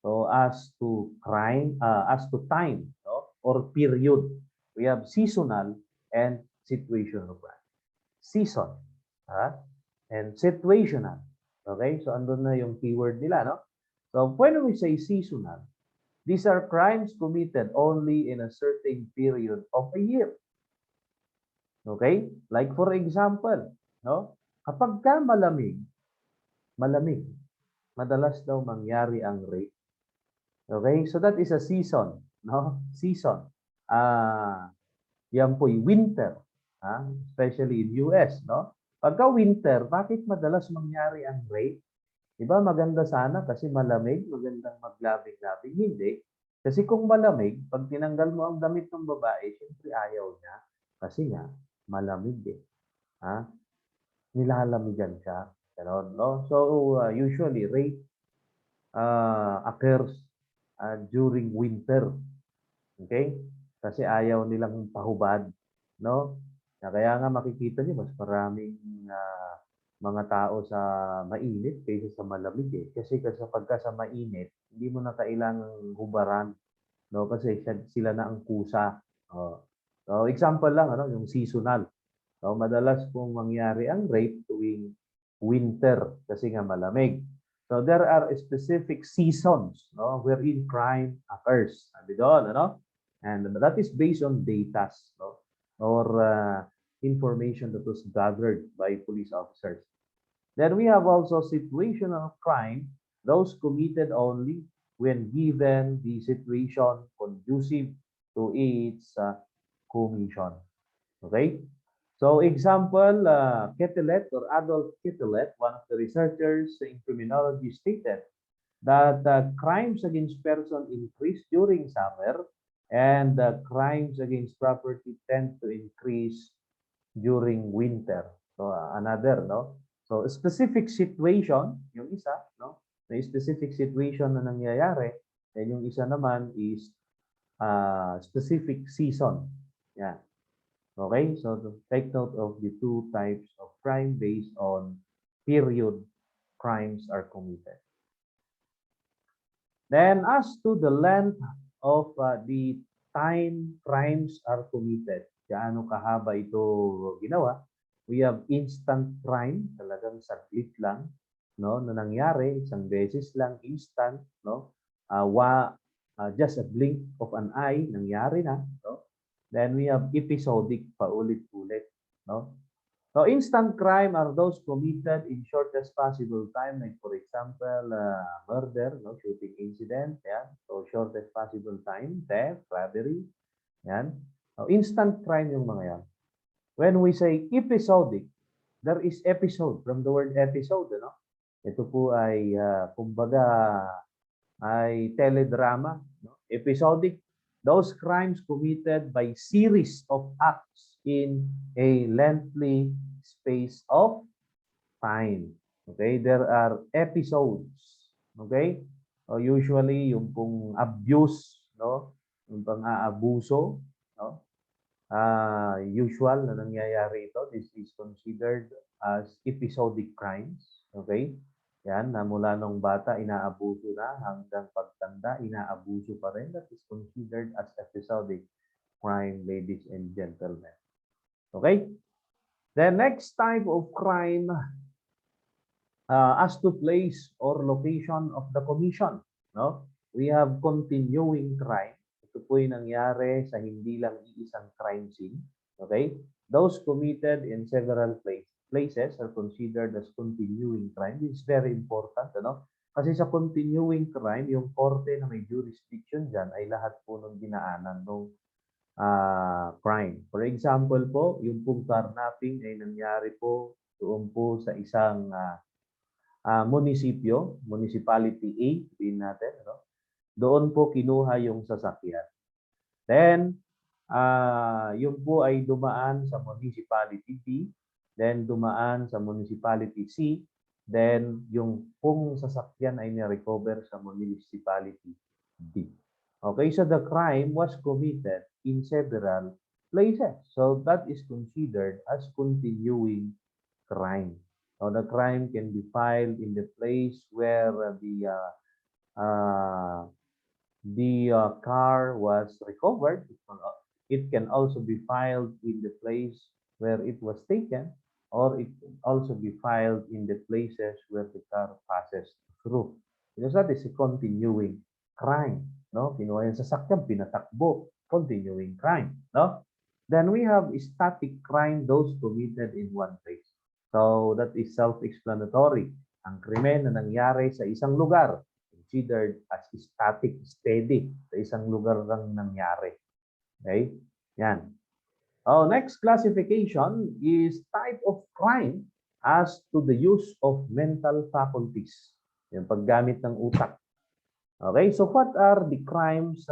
So as to crime, as to time, no, or period, we have seasonal and situational crime. Season, and situational. Okay, so andun na yung keyword nila, no? So when we say seasonal, these are crimes committed only in a certain period of a year. Okay? Like for example, no? Kapag ka malamig, madalas daw mangyari ang rape. Okay? So that is a season, no? Season. Yan po'y winter, especially in US, no? Pagka winter, bakit madalas mangyari ang rape? Diba maganda sana kasi malamig, magandang maglabing-labing. Hindi. Kasi kung malamig, pag tinanggal mo ang damit ng babae, siyempre ayaw niya. Kasi nga, malamig eh. Nilalamigan siya. Ganon, no? So, usually, rape occurs during winter. Okay? Kasi ayaw nilang pahubad. No? Kaya nga makikita niyo, mas maraming mga tao sa mainit kaysa sa malamig eh. Kasi pagka sa mainit, hindi mo na kailangang hubaran. No? Kasi sila na ang kusa. So, example lang, ano, yung seasonal. So, madalas pong mangyari ang rape tuwing winter kasi nga malamig. So, there are specific seasons, no, wherein crime occurs. Sabi doon, ano? And that is based on data, no? Or information that was gathered by police officers. Then we have also situational crime, those committed only when given the situation conducive to its commission. Okay? So example, Ketelet or Adolf Ketelet, one of the researchers in criminology, stated that crimes against person increase during summer and crimes against property tend to increase during winter. So another, no? So a specific situation, yung isa, no? May specific situation na nangyayari, and yung isa naman is specific season. Yeah. Okay, so to take note of the two types of crime based on period crimes are committed. Then as to the length of the time crimes are committed, gaano kahaba ito ginawa, we have instant crime, talagang saglit lang, no, na nangyari, isang beses lang, instant, no, just a blink of an eye, nangyari na, no. Then we have episodic, paulit-ulit, no. So instant crime are those committed in shortest possible time, like for example, murder, no, shooting incident, yeah. So shortest possible time, theft, robbery, yan. So instant crime yung mga yan. When we say episodic, there is episode from the word episode, ano? Ito po ay kumbaga ay teledrama, no? Episodic. Those crimes committed by series of acts in a lengthy space of time. Okay? There are episodes. Okay? O usually yung pong abuse, no? Yung pang-aabuso, no? Usual na nangyayari ito. This is considered as episodic crimes. Okay? Yan, na mula nung bata, inaabuso na hanggang pagtanda, inaabuso pa rin. That is considered as episodic crime, ladies and gentlemen. Okay? The next type of crime as to place or location of the commission. No? We have continuing crime. Ito po yung nangyari sa hindi lang iisang crime scene. Okay? Those committed in several places are considered as continuing crime. This is very important. Ano? Kasi sa continuing crime, yung korte na may jurisdiction dyan ay lahat po ng dinaanan ng crime. For example po, yung pong carnapping ay nangyari po doon po sa isang munisipyo, municipality A, sabihin natin. No? Doon po kinuha yung sasakyan. Then, yun po ay dumaan sa municipality B, then dumaan sa municipality C, then yung pong sasakyan ay ni-recover sa municipality D. Okay, so the crime was committed in several places. So that is considered as continuing crime. So the crime can be filed in the place where car was recovered. It can also be filed in the place where it was taken, or it can also be filed in the places where the car passes through. Because that is a continuing crime. No? Kinuha yung sasakyan, pinatakbo. Continuing crime. No? Then we have static crime, those committed in one place. So that is self-explanatory. Ang krimen na nangyari sa isang lugar, considered as static, steady. Sa isang lugar lang nangyari. Okay? Yan. Oh, next classification is type of crime as to the use of mental faculties. Yung paggamit ng utak. Okay? So what are the crimes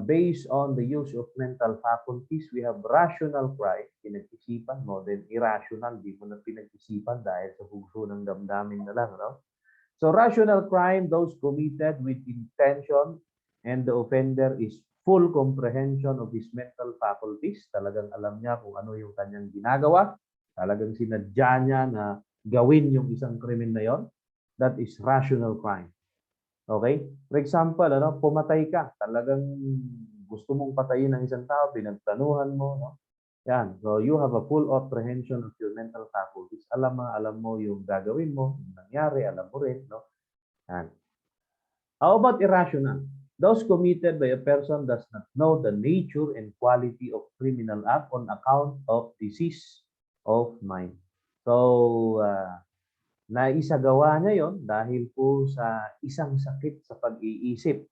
based on the use of mental faculties? We have rational crime, pinag-isipan mo, then irrational, di mo na pinag-isipan dahil sa bugso ng damdamin na lang. No? So rational crime, those committed with intention and the offender is full comprehension of his mental faculties. Talagang alam niya kung ano yung kanyang ginagawa. Talagang sinadya niya na gawin yung isang krimen na yon. That is rational crime. Okay? For example, pumatay ka. Talagang gusto mong patayin ng isang tao, pinagplanuhan mo. No? Yan. So you have a full apprehension of your mental faculties. Alam mo yung gagawin mo, yung nangyari, alam mo rin. No? Yan. How about irrational? Those committed by a person does not know the nature and quality of criminal act on account of disease of mind. So, naisagawa niya yon dahil po sa isang sakit sa pag-iisip.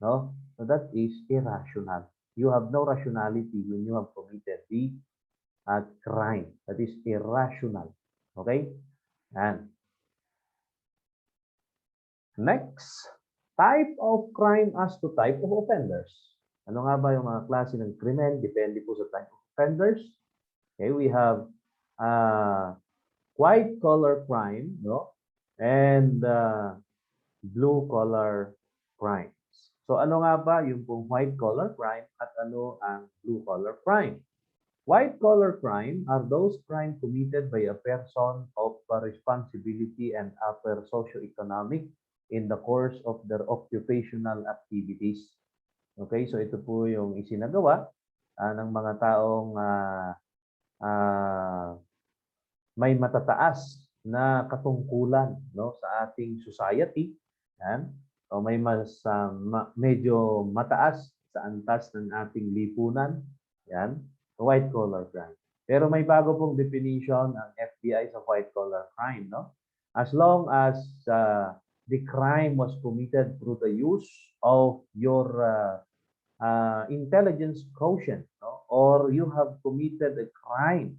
No? So that is irrational. You have no rationality when you have committed the crime. That is irrational. Okay? And next, type of crime as to type of offenders. Ano nga ba yung mga klase ng krimen? Depende po sa type of offenders. Okay, we have white collar crime, no? And blue collar crimes. So ano nga ba yung pong white collar crime at ano ang blue collar crime? White collar crime are those crimes committed by a person of responsibility and upper socioeconomic in the course of their occupational activities. Okay, so ito po yung isinagawa ng mga taong may matataas na katungkulan, no, sa ating society. Yan. So may medyo mataas sa antas ng ating lipunan. Yan. White collar crime. Pero may bago pong definition ang FBI sa white collar crime, no? As long as the crime was committed through the use of your intelligence quotient, no? Or you have committed a crime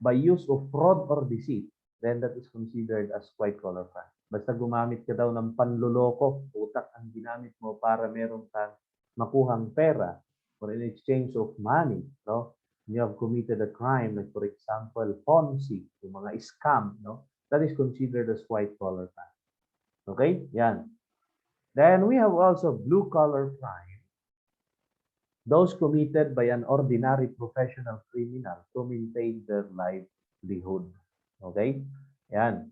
by use of fraud or deceit, then that is considered as white collar crime. Basta gumamit ka daw ng panluloko, utak ang ginamit mo para meron kang makuhang pera or in exchange of money, no? You have committed a crime, like for example, Ponzi, yung mga scam, no? That is considered as white collar crime. Okay? Yan. Then we have also blue collar crime. Those committed by an ordinary professional criminal to maintain their livelihood. Okay? Yan.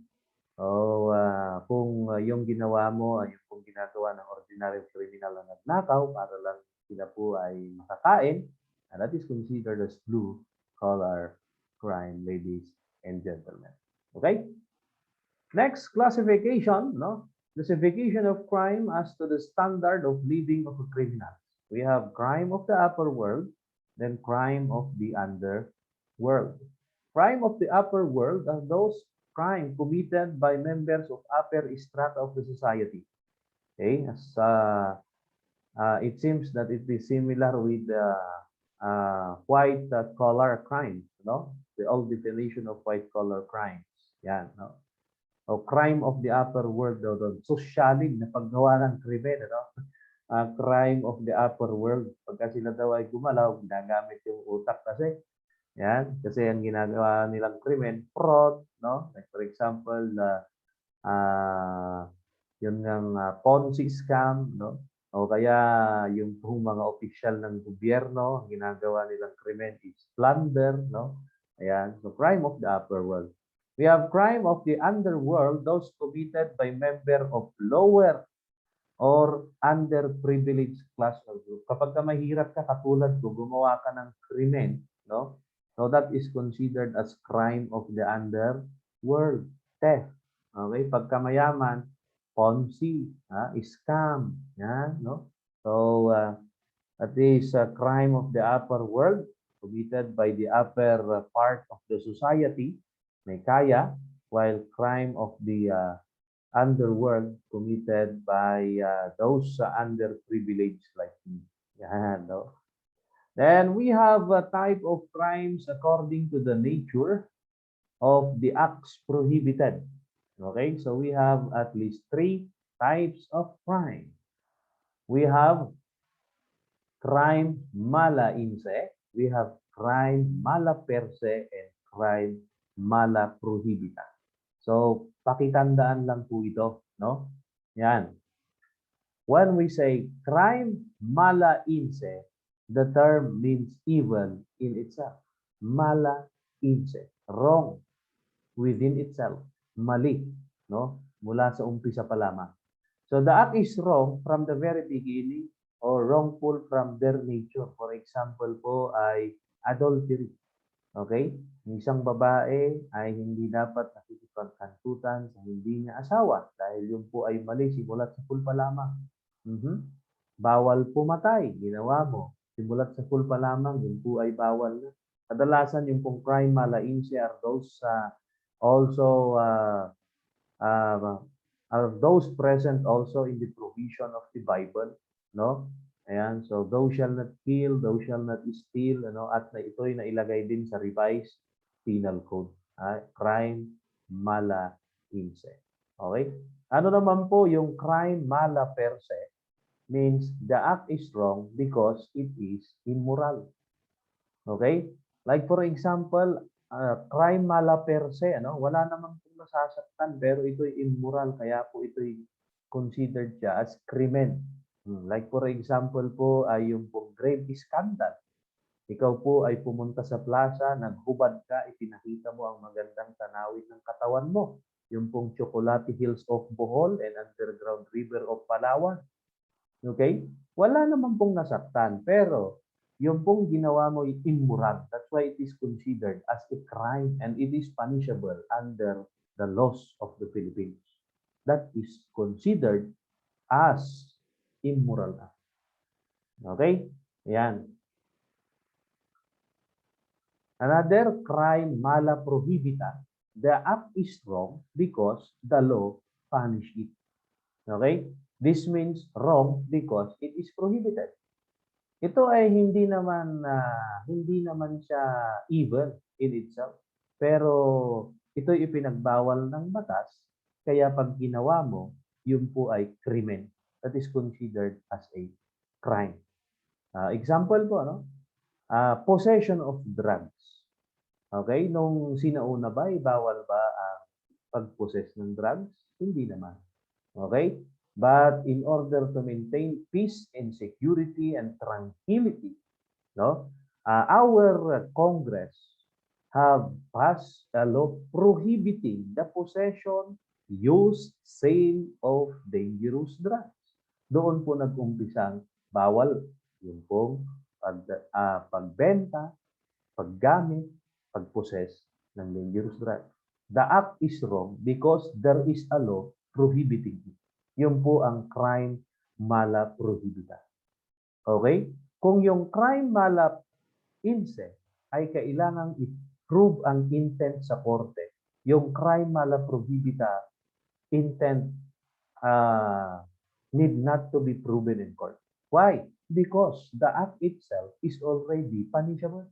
So, kung yung ginawa mo ay yung ginagawa ng ordinary criminal na nagnakaw para lang sila po ay makakain, and that is considered as blue collar crime, ladies and gentlemen. Okay? Next, classification, no? Classification of crime as to the standard of living of a criminal. We have crime of the upper world, then crime of the underworld. Crime of the upper world are those crime committed by members of upper strata of the society. Okay, as it seems that it is similar with white collar crimes, no? The old definition of white collar crimes. Yan, no? O crime of the upper world daw doon. Socialing na paggawa ng krimen, no? Crime of the upper world. Pagka sila daw ay gumalaw, ginagamit yung utak kasi. Yan, kasi ang ginagawa nilang krimen, fraud, no? Like for example, yun ng Ponzi scam, no? O kaya yung mga opisyal ng gobyerno, ang ginagawa nilang krimen is plunder, no? Ayan, so crime of the upper world. We have crime of the underworld, those committed by member of lower or underprivileged class or group. Kapag ka mahirap ka, katulad ko, gumawa ka ng krimen, no? So that is considered as crime of the underworld, theft. Okay, pagka mayaman, Ponzi, scam, yan, no? So that is a crime of the upper world committed by the upper part of the society, may kaya, while crime of the underworld committed by those underprivileged like me. Yan, no? Then we have a type of crimes according to the nature of the acts prohibited. Okay, so we have at least 3 types of crime. We have crime mala inse, we have crime mala per se, and crime mala prohibita. So, pakitandaan lang po ito, no? Yan. When we say crime mala inse, the term means evil in itself. Mala inse, wrong within itself, mali, no? Mula sa umpisa pa lamang. So the act is wrong from the very beginning or wrongful from their nature. For example po ay adultery. Okay? Yung isang babae ay hindi dapat nakikipagkantutan sa hindi niya asawa dahil yun po ay mali simulat sa pulpa lamang. Bawal pumatay, ginawa mo. Simulat sa pulpa lamang, yun po ay bawal na. Kadalasan yung pong crime mala inse are those also are those present also in the provision of the Bible, no? Ayan, so thou shall not kill, thou shall not steal, ano, at ito'y nailagay din sa revised penal code. Crime mala inse. Okay? Ano naman po yung crime mala per se? Means the act is wrong because it is immoral. Okay? Like for example, crime mala per se, ano? Wala namang nasasaktan pero ito'y immoral kaya po ito'y considered siya as krimen. Like for example po ay yung pong grave scandal. Ikaw po ay pumunta sa plaza, naghubad ka, ipinakita mo ang magandang tanawin ng katawan mo. Yung pong Chocolate Hills of Bohol and Underground River of Palawan. Okay? Wala naman pong nasaktan pero yung pong ginawa mo ay immoral. That's why it is considered as a crime and it is punishable under the laws of the Philippines. That is considered as immoral act. Okay? Yan. Another crime mala prohibita. The act is wrong because the law punish it. Okay? This means wrong because it is prohibited. Ito ay hindi naman siya evil in itself. Pero ito'y ipinagbawal ng batas, kaya pag ginawa mo, yun po ay krimen. That is considered as a crime. Example po, no? Possession of drugs. Okay? Nung sinauna ba, bawal ba ang pag-possess ng drugs? Hindi naman. Okay? But in order to maintain peace and security and tranquility, no? Our Congress have passed a law prohibiting the possession, use, sale of dangerous drugs. Doon po nag-umpisang bawal yung pong pagbenta, paggamit, pag-possess ng dangerous drugs. The act is wrong because there is a law prohibiting it. Yun po ang crime mala prohibita. Okay? Kung yung crime mala inse ay kailangang i-prove ang intent sa korte, yung crime mala prohibita intent need not to be proven in court. Why? Because the act itself is already punishable.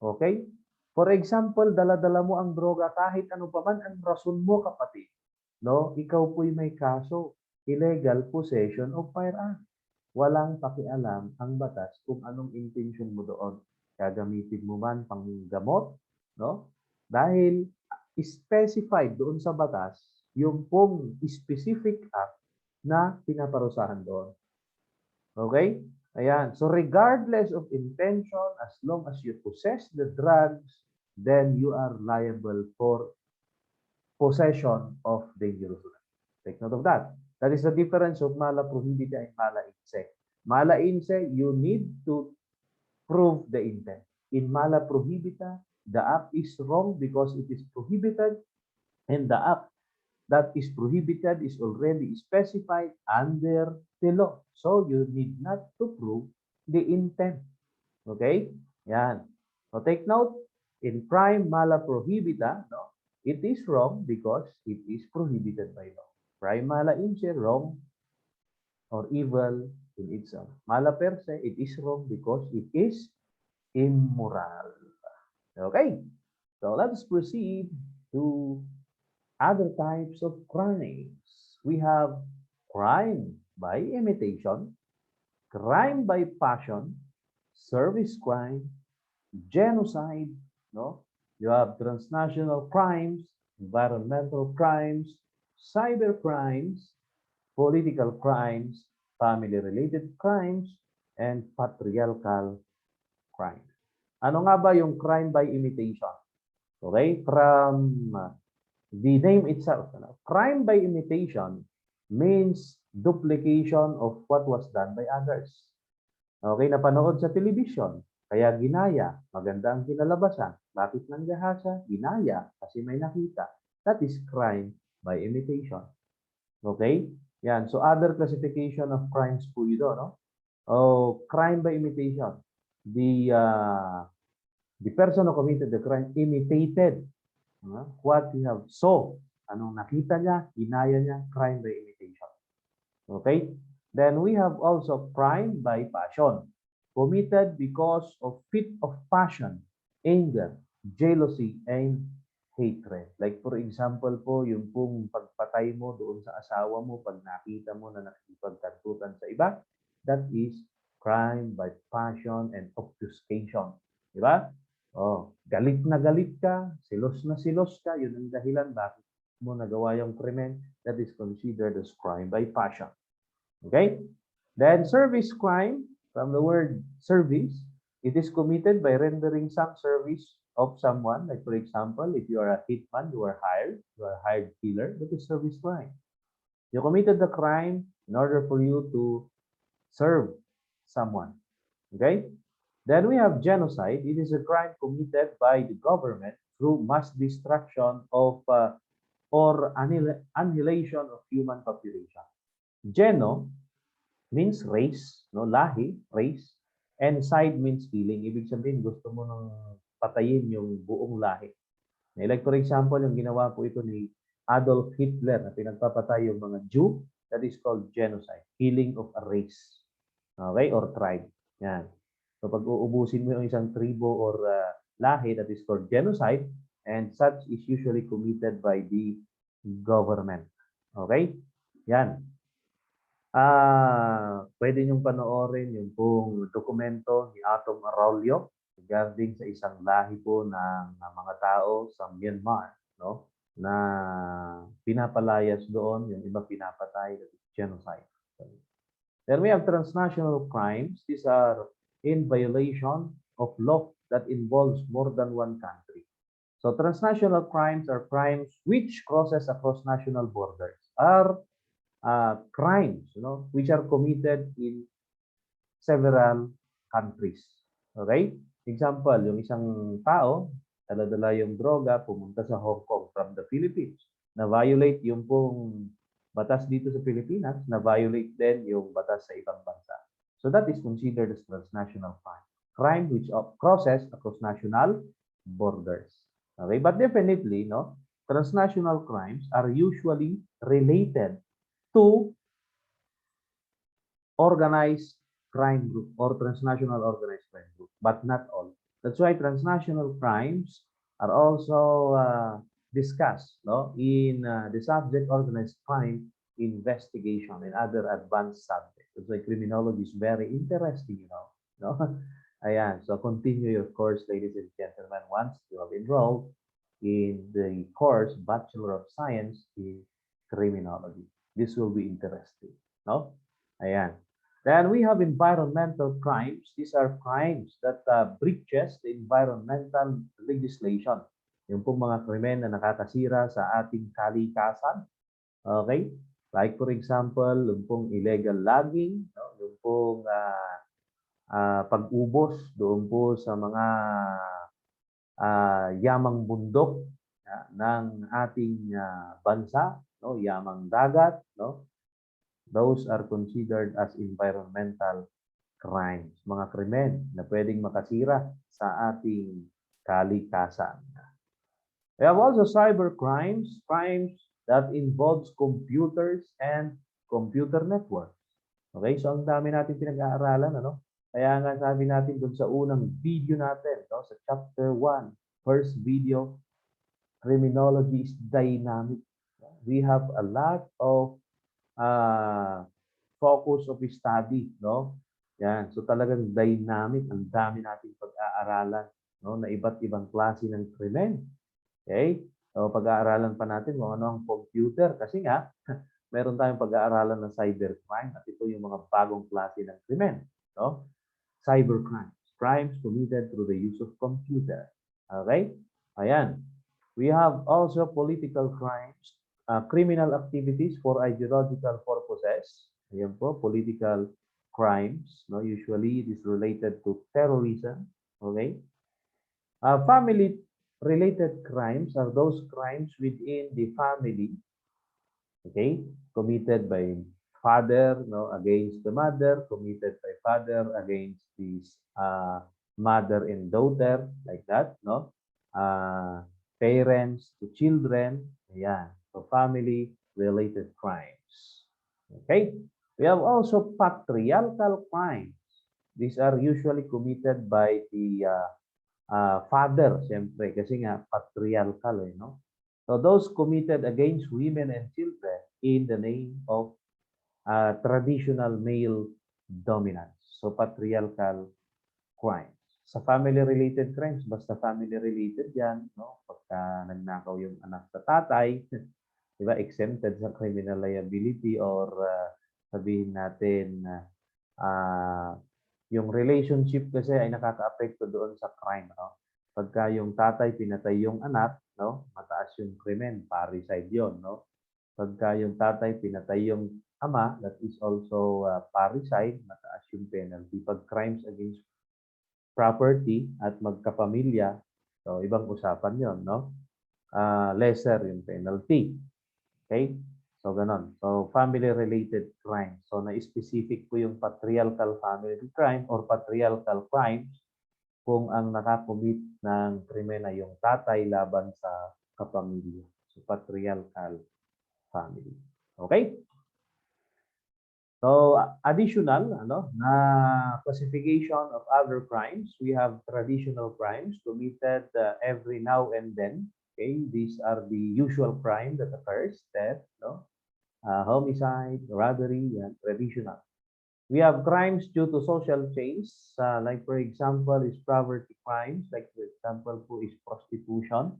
Okay? For example, dala-dala mo ang droga kahit ano pa man ang rason mo, kapatid. No? Ikaw po'y may kaso. Illegal possession of firearm. Walang pakialam ang batas kung anong intention mo doon. Gagamitin mo man pang gamot, no? Dahil specified doon sa batas yung pong specific act na pinaparusahan doon. Okay? Ayan. So regardless of intention, as long as you possess the drugs, then you are liable for possession of dangerous drugs. Take note of that. That is the difference of mala prohibita and mala inse. Mala inse, you need to prove the intent. In mala prohibita, the act is wrong because it is prohibited, and the act that is prohibited is already specified under the law. So you need not to prove the intent. Okay? Yan. So take note, in crime mala prohibita, no, it is wrong because it is prohibited by law. Crime mala inse, wrong or evil in itself. Mala per se, it is wrong because it is immoral. Okay? So let's proceed to other types of crimes. We have crime by imitation, crime by passion, service crime, genocide, no? You have transnational crimes, environmental crimes, cyber crimes, political crimes, family-related crimes, and patriarchal crimes. Ano nga ba yung crime by imitation? Okay? From the name itself, crime by imitation means duplication of what was done by others. Okay, napanood sa television, kaya ginaya, maganda ang kinalabasan. Bakit nang gahasa? Ginaya, kasi may nakita. That is crime by imitation. Okay? Yan. So, other classification of crimes po ito, no? Oh, crime by imitation. The person who committed the crime imitated what he have saw. Anong nakita niya, ginaya niya, crime by imitation. Okay? Then we have also crime by passion, committed because of fit of passion, anger, jealousy, and hatred. Like for example po, yung pong pagpatay mo doon sa asawa mo pag nakita mo na nakikipagkantutan sa iba, that is crime by passion and obfuscation. Diba? Oh, galit na galit ka, silos na silos ka, yun ang dahilan bakit mo nagawa yung krimen. That is considered as crime by passion. Okay? Then service crime, from the word service, it is committed by rendering some service of someone. Like for example, if you are a hitman, you are a hired killer, that is service crime. You committed the crime in order for you to serve someone. Okay? Then we have genocide. It is a crime committed by the government through mass destruction of or annihilation of human population. Geno means race, no, lahi, race, and side means killing. Ibig sabihin, gusto mo nang patayin yung buong lahi. Like for example, yung ginawa po ito ni Adolf Hitler na pinagpapatay yung mga Jew, that is called genocide, killing of a race. Okay? Or tribe. Yan. So pag uubusin mo yung isang tribo or lahi, that is called genocide. and such is usually committed by the government. Okay? Yan. Pwede niyong panoorin yung pong dokumento ni Atom Arroyo regarding sa isang lahi po ng mga tao sa Myanmar, no? Na pinapalayas doon, yung iba pinapatay, that is genocide. Then we have transnational crimes. These are in violation of law that involves more than one country. So transnational crimes are crimes which crosses across national borders, are crimes, which are committed in several countries. Okay? Example, yung isang tao, dala-dala yung droga, pumunta sa Hong Kong from the Philippines, na-violate yung pong batas dito sa Pilipinas, na-violate din yung batas sa ibang bansa. So that is considered as transnational crime. Crime which crosses across national borders. Okay? But definitely, transnational crimes are usually related to organized crime group or transnational organized crime group, but not all. That's why transnational crimes are also discussed in the subject organized crime investigation and other advanced subjects. That's why criminology is very interesting, no? Ayan, so continue your course, ladies and gentlemen, once you have enrolled in the course Bachelor of Science in Criminology. This will be interesting, no? Ayan. Then we have environmental crimes. These are crimes that breaches the environmental legislation. Yung pong mga krimen na nakakasira sa ating kalikasan. Okay? Like for example, yung pong illegal logging, yung pong pag-ubos doon po sa mga yamang bundok ng ating bansa, yamang dagat, those are considered as environmental crimes, mga krimen na pwedeng makasira sa ating kalikasan. We have also cyber crimes, crimes that involves computers and computer networks. Okay, so ang dami natin pinag-aaralan, Kaya nga sabi natin dun sa unang video natin, sa chapter 1, first video, criminology is dynamic. We have a lot of focus of study, Yan. So talagang dynamic, ang dami nating pag-aaralan, na iba't ibang klase ng krimen. Okay? So pag-aaralan pa natin kung ano ang computer kasi nga meron tayong pag-aaralan ng cybercrime at ito yung mga bagong klase ng krimen, Cybercrimes, crimes committed through the use of computer. Okay? Ayan. We have also political crimes, criminal activities for ideological purposes. Ayan po, political crimes. Usually, it is related to terrorism. Okay? Family-related crimes are those crimes within the family. Okay? Committed by father against the mother, committed by father against his mother and daughter, like that. Parents to children. Ayan. So family-related crimes. Okay? We have also patriarchal crimes. These are usually committed by the father, siyempre, kasi nga patriarchal, So those committed against women and children in the name of traditional male dominance. So patriarchal crimes. Sa family-related crimes, basta family-related yan, pagka nagnakaw yung anak sa tatay, di ba, exempted sa criminal liability or sabihin natin yung relationship kasi ay nakaka-apekto doon sa crime, Pagka yung tatay pinatay yung anak, mataas yung krimen, parricide yun, Pagka yung tatay pinatay yung ama, that is also parricide, mataas yung penalty. Pag crimes against property at magkapamilya, so ibang usapan yon, lesser yung penalty. Okay? So ganon. So family-related crimes. So na-specific po yung patriarchal family crime or patriarchal crimes kung ang nakakomit ng krimen ay yung tatay laban sa kapamilya. So patriarchal family. Okay? So, additional na classification of other crimes, we have traditional crimes committed every now and then Okay, these are the usual crime that occurs: theft, no, homicide, robbery, and revisional. We have crimes due to social change, like for example is poverty crimes, like for example po is prostitution.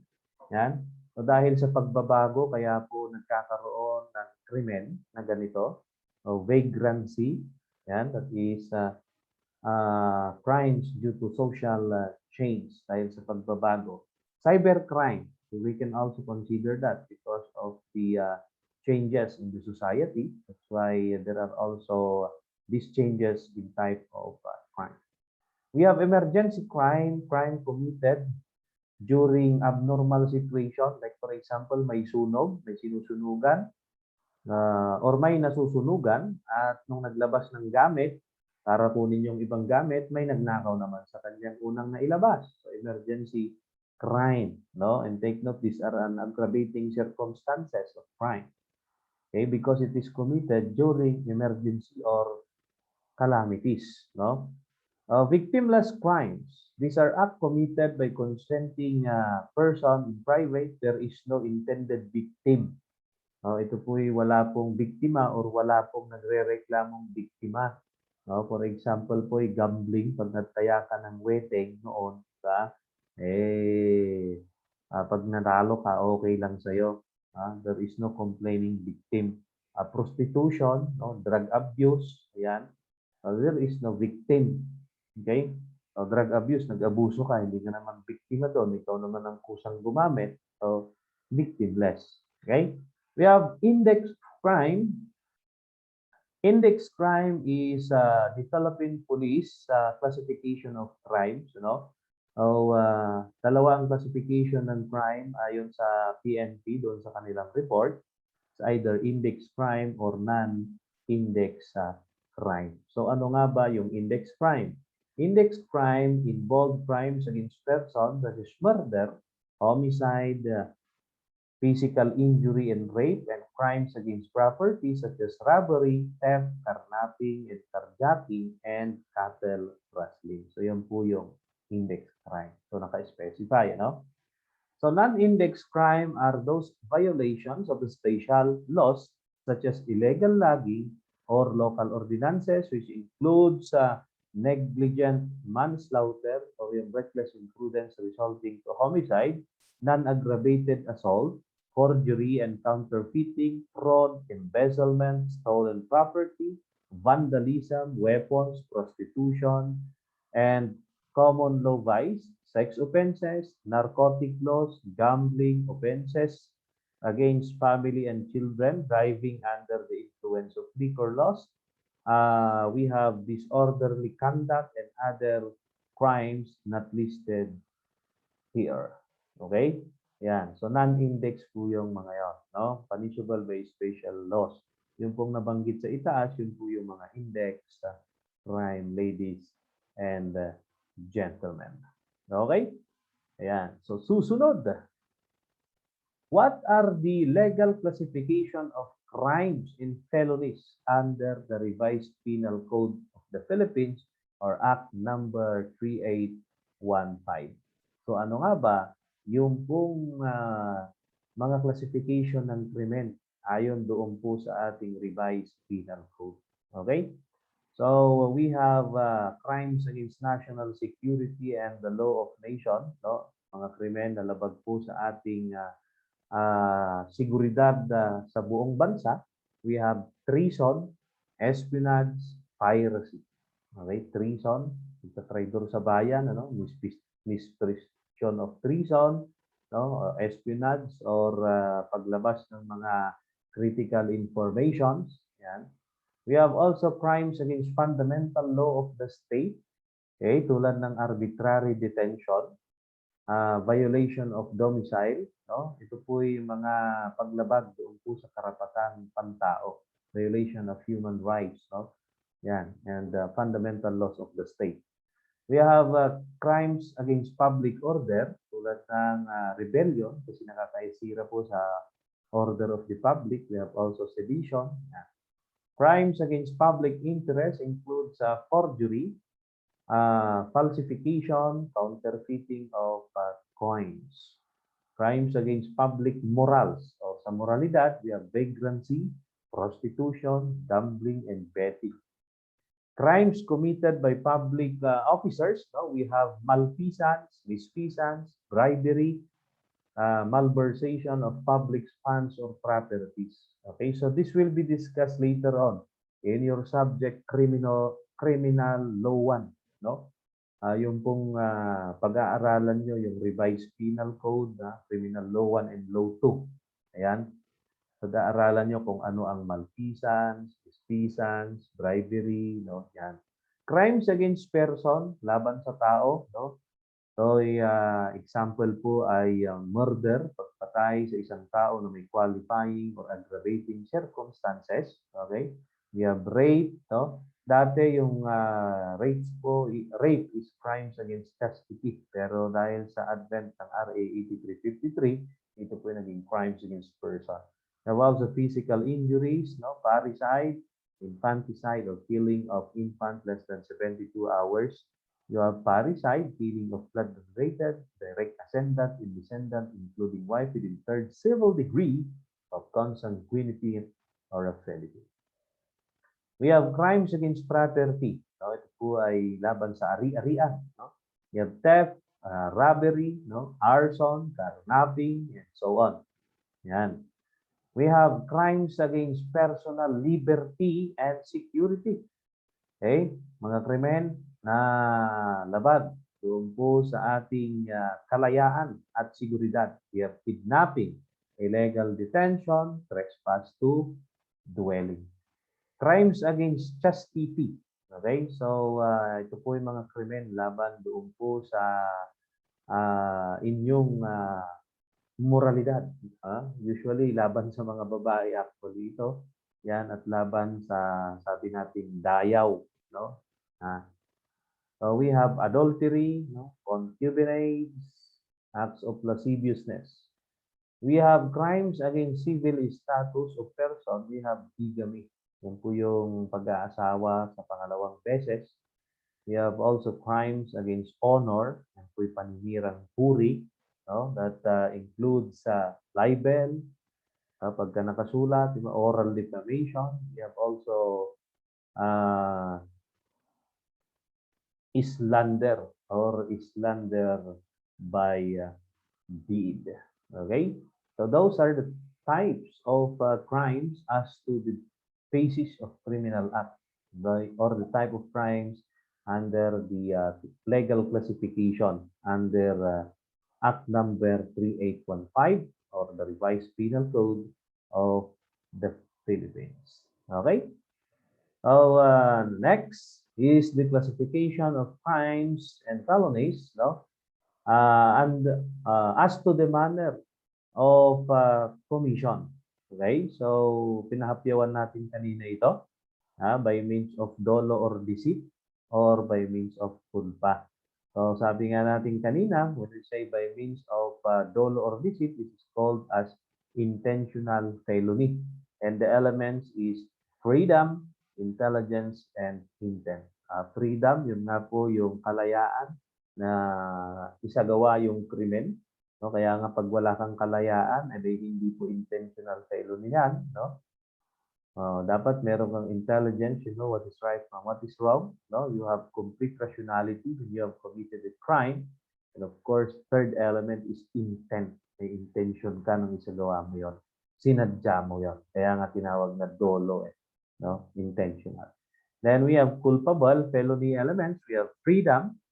Yan. So dahil sa pagbabago, kaya po nagkakaroon ng krimen na ganito. O vagrancy, yan, that is crimes due to social change dahil sa pagbabago. Cybercrime, we can also consider that because of the changes in the society. That's why there are also these changes in type of crime. We have emergency crime, crime committed during abnormal situation. Like for example, may sunog, may sinusunugan, or may nasusunugan at nung naglabas ng gamit, para kunin yung ibang gamit, may nagnakaw naman sa kanyang unang nailabas. So, emergency crime, no? And take note, these are an aggravating circumstances of crime. Okay, because it is committed during emergency or calamities, no? Victimless crimes. These are acts committed by consenting person in private. There is no intended victim. Ito po'y wala pong biktima or wala pong nagre-reklamong biktima. For example po'y gambling, pag nagtaya ka ng weteng noon, diba? Pag natalo ka, okay lang sa'yo. There is no complaining victim. Prostitution, no? Drug abuse, ayan. There is no victim. Okay? Drug abuse, nag-abuso ka, hindi ka naman biktima doon. Ikaw naman ang kusang gumamit. So, victimless. Okay? We have index crime. Index crime is the Philippine Police classification of crimes. Dalawa ang classification ng crime ayon sa PNP doon sa kanilang report. It's either index crime or non-index crime. So ano nga ba yung index crime? Index crime involved crimes against persons such as murder, homicide, physical injury and rape, and crimes against property such as robbery, theft, carnapping, and carjacking, and cattle rustling. So, yun po yung index crime. So, naka-specify, no? So, non-index crime are those violations of the special laws such as illegal logging or local ordinances, which includes negligent manslaughter or yung reckless imprudence resulting to homicide, non-aggravated assault, forgery and counterfeiting, fraud, embezzlement, stolen property, vandalism, weapons, prostitution, and common law vice, sex offenses, narcotic laws, gambling offenses against family and children, driving under the influence of liquor laws. We have disorderly conduct and other crimes not listed here. Okay? Yan. So, non-index po yung mga yon, no? Punishable by special laws. Yung pong nabanggit sa itaas, yun po yung mga index crime, ladies and gentlemen. Okay? Ayan. So, susunod. What are the legal classification of crimes in felonies under the revised Penal Code of the Philippines or Act number 3815? So, ano nga ba yung pong mga classification ng krimen ayon doon po sa ating revised penal code. Okay? So we have crimes against national security and the law of nation, no? Mga krimen na labag po sa ating seguridad sa buong bansa. We have treason, espionage, piracy. Okay? Treason, pagka-traitor sa bayan, ano? Misprision of treason, no? Espionage or paglabas ng mga critical informations. Yan. We have also crimes against fundamental law of the state, okay? Tulad ng arbitrary detention, violation of domicile, no? Ito po yung mga paglabag doon po sa karapatang pantao, violation of human rights, no? Yan, and fundamental laws of the state. We have crimes against public order, tulad ng rebellion, kasi nakakaisira po sa order of the public. We have also sedition. Yan. Crimes against public interest includes forgery, falsification, counterfeiting of coins. crimes against public morals or sa moralidad, we have vagrancy, prostitution, gambling, and betting. Crimes committed by public officers, no? We have malfeasance, misfeasance, bribery, malversation of public funds or properties. Okay, so this will be discussed later on in your subject criminal law 1, no? Yung pong pag-aaralan nyo, yung revised penal code, criminal law 1 and law 2. Ayan. Pag-aaralan nyo kung ano ang malfeasance, misfeasance, bribery, no? Yan. Crimes against person, laban sa tao, no? So, example po ay murder, pagpatay sa isang tao na may qualifying or aggravating circumstances. Okay? We have rape, no? Dati yung rape is crimes against chastity. Pero dahil sa advent ng RA 8353, ito po yung naging crimes against person. Now, also physical injuries, no? Parricide, infanticide, or killing of infant less than 72 hours. You have parricide, killing of blood-related, direct ascendant and descendant, including wife within third civil degree of consanguinity or affinity. We have crimes against property. No? Ito po ay laban sa ari-arian. No? You have theft, robbery, no? Arson, carnapping, and so on. Yan. We have crimes against personal liberty and security. Okay? Mga krimen na labag doon po sa ating kalayaan at seguridad. We have kidnapping, illegal detention, trespass to dwelling. Crimes against chastity. Okay? So, ito po yung mga krimen laban doon po sa inyong moralidad. Usually, laban sa mga babae actually ito. Yan, at laban sa, sabi natin, dayaw. No? So we have adultery, no? Concubinage, acts of lasciviousness. We have crimes against civil status of person. We have bigamy. Yan po yung pag-aasawa sa pangalawang beses. We have also crimes against honor. Yan po yung paninirang puri. No? That includes libel, pagka nakasulat, oral defamation. We have also slander or slander by deed. Okay? So those are the types of crimes as to the basis of criminal act, or the type of crimes under the legal classification under Act number 3815 or the revised penal code of the Philippines. Okay? So next is the classification of crimes and felonies, no? And as to the manner of commission. Okay? So pinahapyawan natin kanina ito by means of dolo or deceit or by means of culpa. So sabi nga natin kanina, when we say by means of dolo or deceit, it is called as intentional felony. And the elements is freedom, intelligence, and intent. Freedom, yun nga po yung kalayaan na isagawa yung krimen. No? Kaya nga pag wala kang kalayaan, hindi po intentional felony yan. No? Dapat meron kang intelligence, you know what is right and what is wrong. No? You have complete rationality when you have committed a crime. And of course, third element is intent. May intention ka nung isagawa mo yun. Sinadya mo yun. Kaya nga tinawag na dolo. No? Intentional. Then we have culpable, felony elements. We have freedom,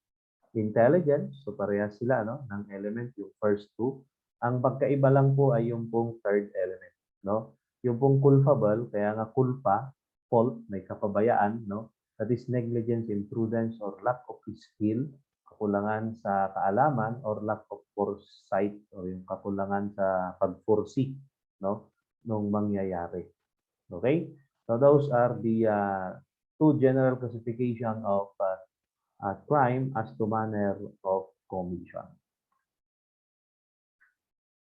intelligence. So parehas sila no? Ng element, yung first two. Ang pagkaiba lang po ay yung pong third element. No? Yung pong culpable, kaya nga culpa, fault, may kapabayaan, no? That is negligence, imprudence, or lack of skill, kakulangan sa kaalaman, or lack of foresight, or yung kakulangan sa pag-foresee, no? Nung mangyayari. Okay? So those are the two general classification of crime as to manner of commission.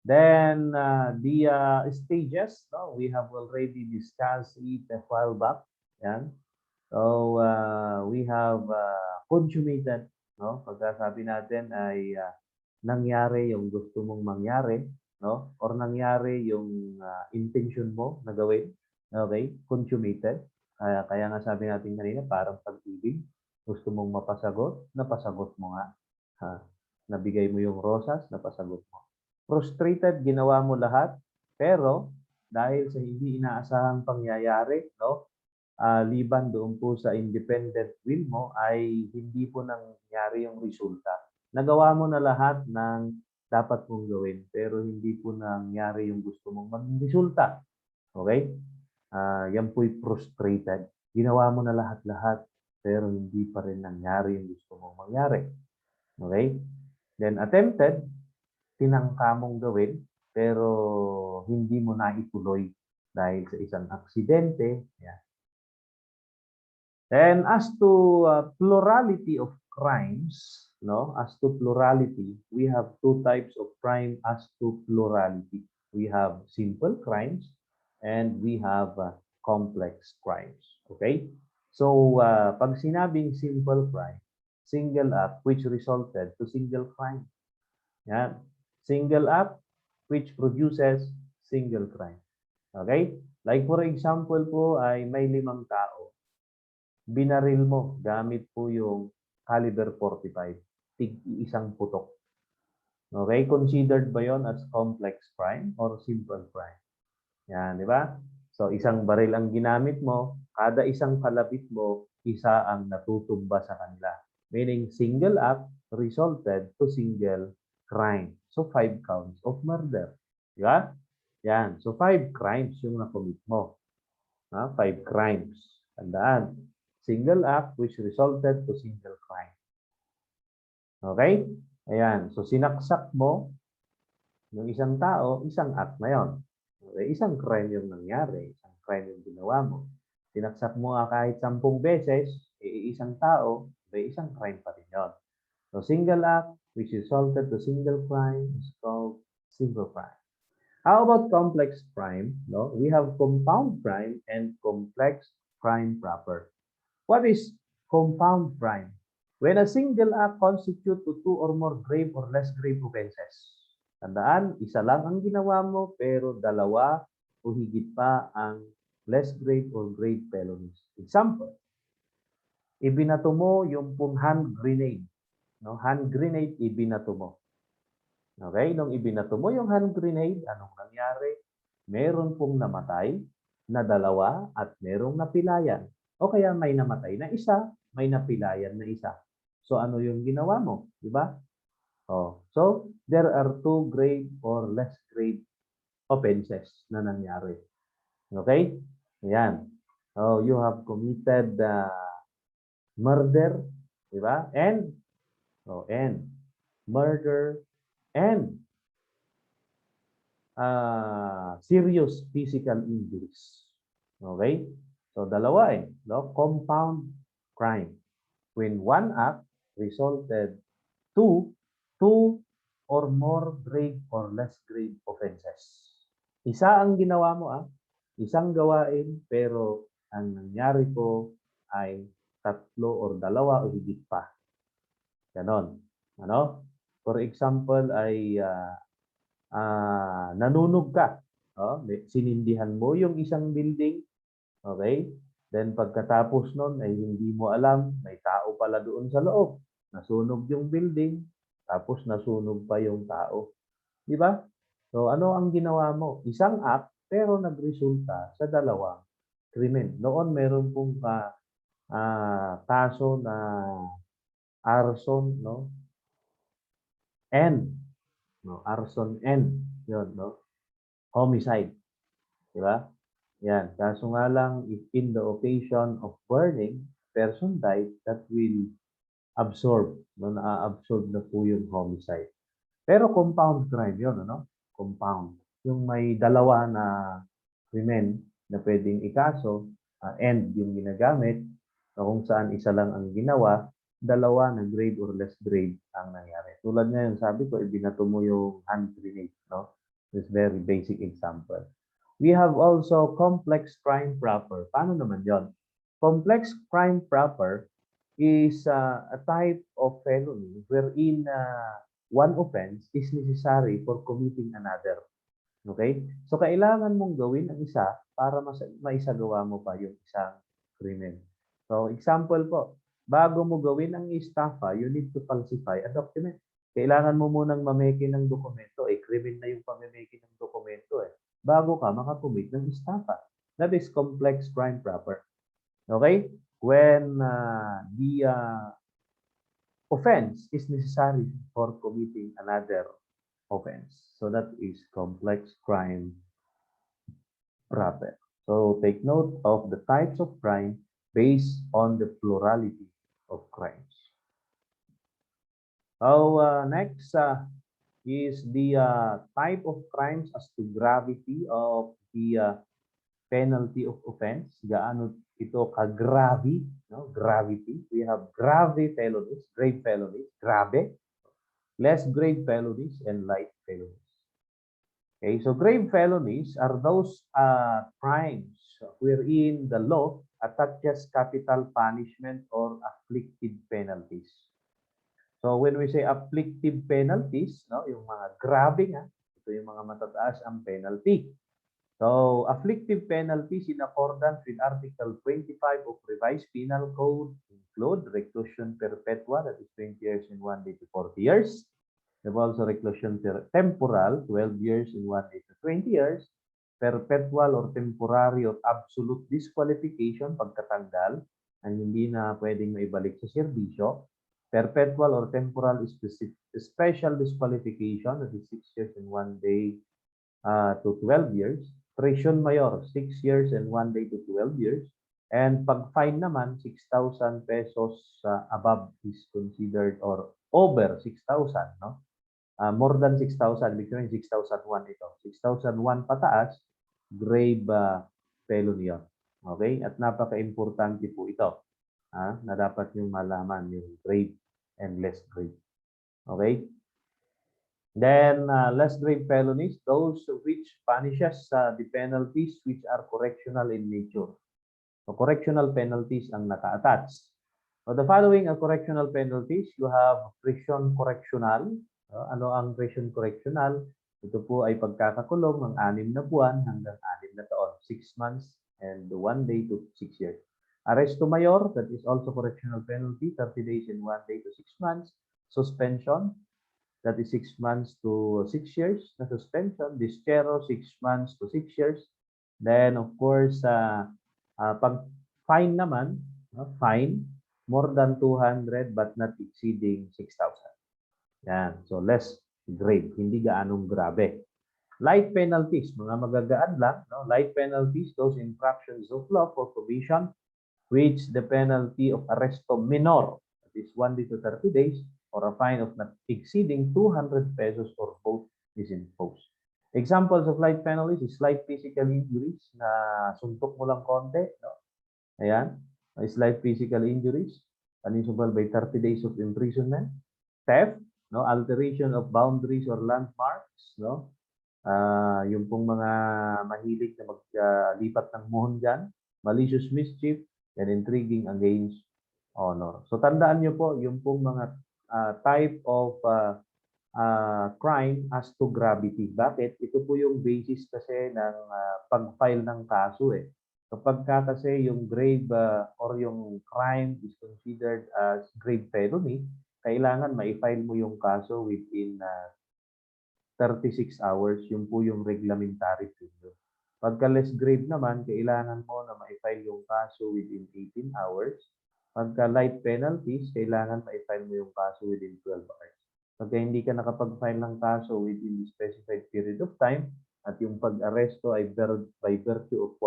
Then the stages, no, we have already discussed it a while back. Yan. So we have consummated, no? Pagkasabi natin ay nangyari yung gusto mong mangyari, no? Or nangyari yung intention mo na gawin, okay? Consummated. Kaya nga sabi natin kanina, parang pag-ibig. Gusto mong mapasagot, napasagot mo nga. Ha? Nabigay mo yung rosas, napasagot mo. Frustrated, ginawa mo lahat, pero dahil sa hindi inaasahang pangyayari, no? Liban doon po sa independent will mo ay hindi po nangyari yung resulta. Nagawa mo na lahat ng dapat mong gawin pero hindi po nangyari yung gusto mong maging resulta. Okay? Yan po'y frustrated. Ginawa mo na lahat-lahat pero hindi pa rin nangyari yung gusto mong mangyari. Okay? Then attempted, tinangka mong gawin pero hindi mo na ituloy dahil sa isang aksidente. Yan. And as to plurality of crimes, no, as to plurality, we have two types of crime as to plurality. We have simple crimes and we have complex crimes. Okay? So, pag sinabing simple crime, single act which resulted to single crime. Yan. Single act which produces single crime. Okay? Like for example po ay may 5 tao. Binaril mo gamit po yung caliber 45, tig-isang putok. Okay? Considered ba yon as complex crime or simple crime? Yan, di ba? So, isang baril ang ginamit mo, kada isang kalabit mo, isa ang natutumba sa kanila. Meaning, single act resulted to single crime. So, 5 counts of murder. Di ba? Yan. So, 5 crimes yung nakomit mo. 5 crimes. Tandaan. Single act which resulted to single crime. Okay? Ayan. So, sinaksak mo yung isang tao, isang act na yon. Okay? Isang crime yung nangyari. Isang crime yung ginawa mo. Sinaksak mo kahit 10 beses, isang tao, may isang crime pa rin yun. So, single act which resulted to single crime is called single crime. How about complex crime? No? We have compound crime and complex crime proper. What is compound crime? When a single act constitutes to 2 or more grave or less grave offenses. Tandaan, isa lang ang ginawa mo pero dalawa o higit pa ang less grave or grave felonies. Example, ibinato mo yung hand grenade. No? Hand grenade, ibinato mo. Okay? Nung ibinato mo yung hand grenade, anong nangyari? Meron pong namatay na 2 at merong napilayan. O kaya may namatay na isa, may napilayan na isa. So ano yung ginawa mo? Di ba? So there are 2 grave or less grave offenses na nangyari. Okay? Ayan. So you have committed murder, di ba? And murder and serious physical injuries. Okay? So, dalawa no? Compound crime. When one act resulted to 2 or more grave or less grave offenses. Isa ang ginawa mo, isang gawain, pero ang nangyari po ay 3 or 2 o higit pa. Ganon. Ano? For example, ay nanunog ka. Sinindihan mo yung isang building. Okay? Then pagkatapos nun ay hindi mo alam, may tao pala doon sa loob. Nasunog yung building, tapos nasunog pa yung tao. Di ba? So ano ang ginawa mo? Isang act, pero nagresulta sa 2 krimen. Noon meron pong kaso na arson, no? Arson and, yun, no? Homicide. Di ba? Yan. Kaso nga lang, if in the occasion of burning, person died, that will absorb. No? Na-absorb na po yung homicide. Pero compound crime yun, ano? Compound. Yung may 2 na krimen na pwedeng ikaso, and yung ginagamit, na kung saan isa lang ang ginawa, 2 na grave or less grave ang nangyari. Tulad ngayon, sabi ko, ibinato mo yung hand grenade, no? This very basic example. We have also complex crime proper. Paano naman yon? Complex crime proper is a type of felony wherein one offense is necessary for committing another. Okay? So, kailangan mong gawin ang isa para maisagawa mo pa yung isang krimen. So, example po, bago mo gawin ang estafa, you need to falsify a document. Kailangan mo munang mameke ng dokumento. Krimen na yung pamimeke ng dokumento bago ka makakumit ng estafa. That is complex crime proper. Okay? When the offense is necessary for committing another offense. So that is complex crime proper. So take note of the types of crime based on the plurality of crimes. So next is the type of crimes as to gravity of the penalty of offense. Gaano ito ka-grabe, no? Gravity. We have grave felonies, grave felonies, grave, less grave felonies, and light felonies. Okay, so grave felonies are those crimes wherein the law attaches capital punishment or afflicted penalties. So when we say afflicted penalties, no, yung mga grabe nga, ito yung mga matataas ang penalty. So afflictive penalties in accordance with Article 25 of Revised Penal Code include reclusion perpetua, that is 20 years and 1 day to 40 years. There also reclusion temporal, 12 years and 1 day to 20 years. Perpetual or temporary or absolute disqualification, pagkatanggal, ang hindi na pwedeng maibalik sa serbisyo. Perpetual or temporal special disqualification, that is 6 years and 1 day to 12 years. Prison mayor, 6 years and 1 day to 12 years. And pag fine naman, 6,000 pesos above is considered, or over 6,000, no? More than 6,000, between 6,001 ito. 6,001 pataas, grave felony yun. Okay? At napaka-importante po ito na dapat nyo malaman yung grave and less grave. Okay? Then, less grave felonies, those which punishes the penalties which are correctional in nature. So, correctional penalties ang naka-attach. So, the following are correctional penalties. You have prison correctional. Ano ang prison correctional? Ito po ay pagkakakulong ng 6 na buwan hanggang 6 na taon. 6 months and 1 day to 6 years. Arresto mayor, that is also correctional penalty, 30 days and 1 day to 6 months. Suspension, that is 6 months to 6 years na suspension. Dischero, 6 months to 6 years. Then, of course, pag fine naman, fine, more than 200 but not exceeding 6,000. Yan. So, less grave. Hindi gaanong grabe. Light penalties, mga magagaan lang. No? Light penalties, those infractions of law for provision which the penalty of arresto minor, that is 1 day to 30 days, or a fine of not exceeding 200 pesos or both is imposed. Examples of light penalties is light physical injuries na suntok mo lang konti. No? Ayan. Is light physical injuries, punishable by 30 days of imprisonment. Theft, no, alteration of boundaries or landmarks, no, yung pong mga mahilig na maglipat ng muhon dyan, malicious mischief, and intriguing against honor. So tandaan nyo po yung pong mga type of crime as to gravity. Bakit? Ito po yung basis kasi ng pag-file ng kaso Kapag kasi yung grave or yung crime is considered as grave felony, kailangan ma-file mo yung kaso within 36 hours. Yun po yung reglamentary period. Pagka less grave naman, kailangan mo na ma-file yung kaso within 18 hours. Pagka light penalties, kailangan ma-file mo yung kaso within 12 hours. Pagka hindi ka nakapag-file ng kaso within the specified period of time, at yung pag-aresto ay by virtue of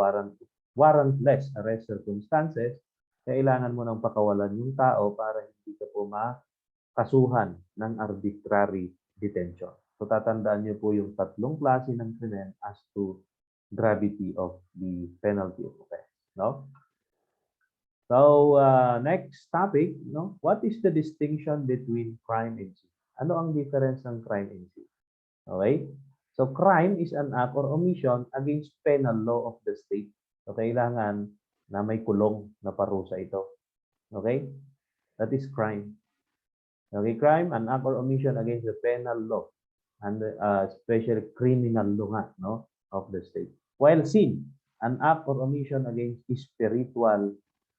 warrantless arrest circumstances, kailangan mo nang pakawalan yung tao para hindi ka po makasuhan ng arbitrary detention. So tatandaan niyo po yung tatlong klase ng krimen as to gravity of the penalty of offense. No? So next topic, no? What is the distinction between crime and sin? Ano ang difference ng crime and sin? Okay? So crime is an act or omission against penal law of the state. So kailangan na may kulong na parusa ito. Okay? That is crime. Okay, crime, an act or omission against the penal law and especially criminal law nga, no, of the state. While sin, an act or omission against spiritual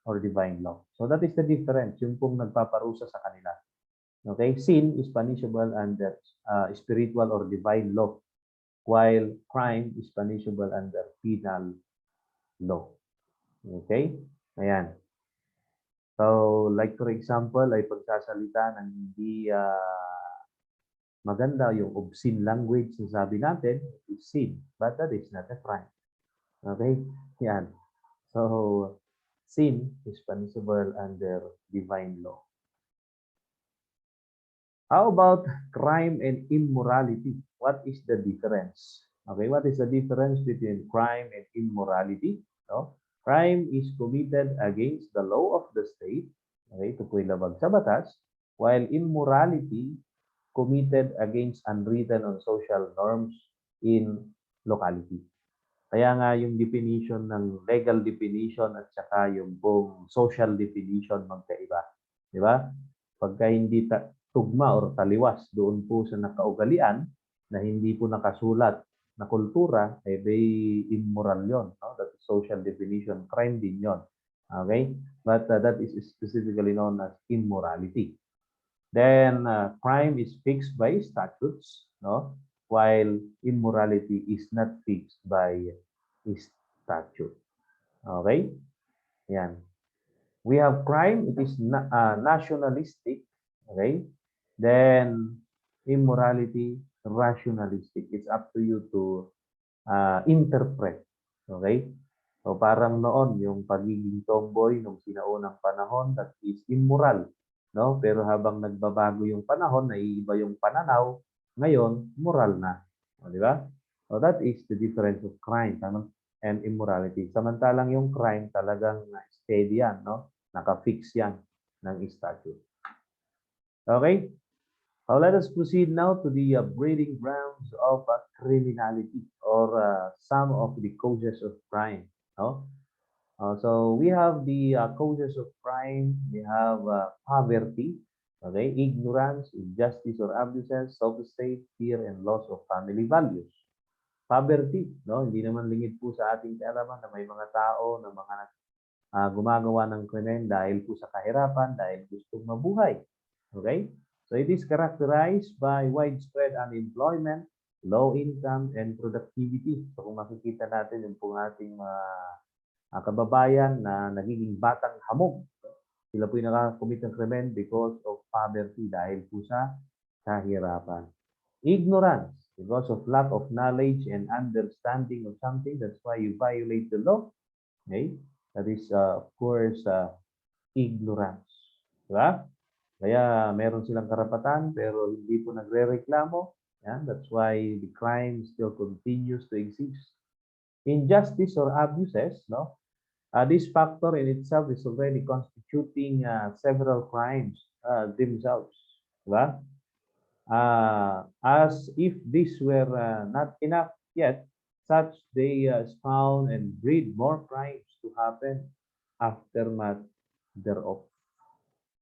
or divine law. So that is the difference, yung pong nagpaparusa sa kanila. Okay, sin is punishable under spiritual or divine law, while crime is punishable under penal law. Okay? Ayan. So, like for example, ay pagsasalita ng hindi maganda, yung obscene language na sabi natin, is sin. But that is not a crime. Okay? Yan. So, sin is punishable under divine law. How about crime and immorality? What is the difference? Okay, what is the difference between crime and immorality? No? Crime is committed against the law of the state, okay, ito po'y labag sa batas, while immorality committed against unwritten or social norms in locality. Kaya nga yung definition ng legal definition at saka yung pong social definition magkaiba. Di ba? Pagka hindi tugma or taliwas doon po sa nakaugalian na hindi po nakasulat na kultura, eh may immoral yon. No? That is social definition. Crime din yon. Okay? But that is specifically known as immorality. Then, crime is fixed by statutes, no? While immorality is not fixed by statute. Okay? Yan. We have crime, it is nationalistic. Okay? Then, immorality, rationalistic. It's up to you to interpret. Okay? So parang noon, yung pagiging tomboy nung sinaunang panahon, that is immoral. No? Pero habang nagbabago yung panahon, naiiba yung pananaw, ngayon, moral na. O, di ba? So that is the difference of crime and immorality. Samantalang yung crime talagang steady yan, no? Naka-fix yan ng statute. Okay? Now, let us proceed now to the breeding grounds of criminality or some of the causes of crime. No? So we have the causes of crime. We have poverty, okay, ignorance, injustice or abuses, self-esteem, fear, and loss of family values. Poverty, no? Hindi naman lingid po sa ating kaalaman na may mga tao na mga gumagawa ng krimen dahil po sa kahirapan, dahil gustong mabuhay. Okay? So it is characterized by widespread unemployment, low income, and productivity. So kung makikita natin yung pong ating kababayan na nagiging batang hamog, sila po yung nakakomit ng krimen because of poverty dahil po sa kahirapan. Ignorance, because of lack of knowledge and understanding of something, that's why you violate the law. Okay? That is, of course, ignorance. Diba? Kaya meron silang karapatan pero hindi po nagre-reklamo. Yeah? That's why the crime still continues to exist. Injustice or abuses, no? This factor in itself is already constituting several crimes themselves. Diba? As if this were not enough yet, such they spawn and breed more crimes to happen aftermath thereof.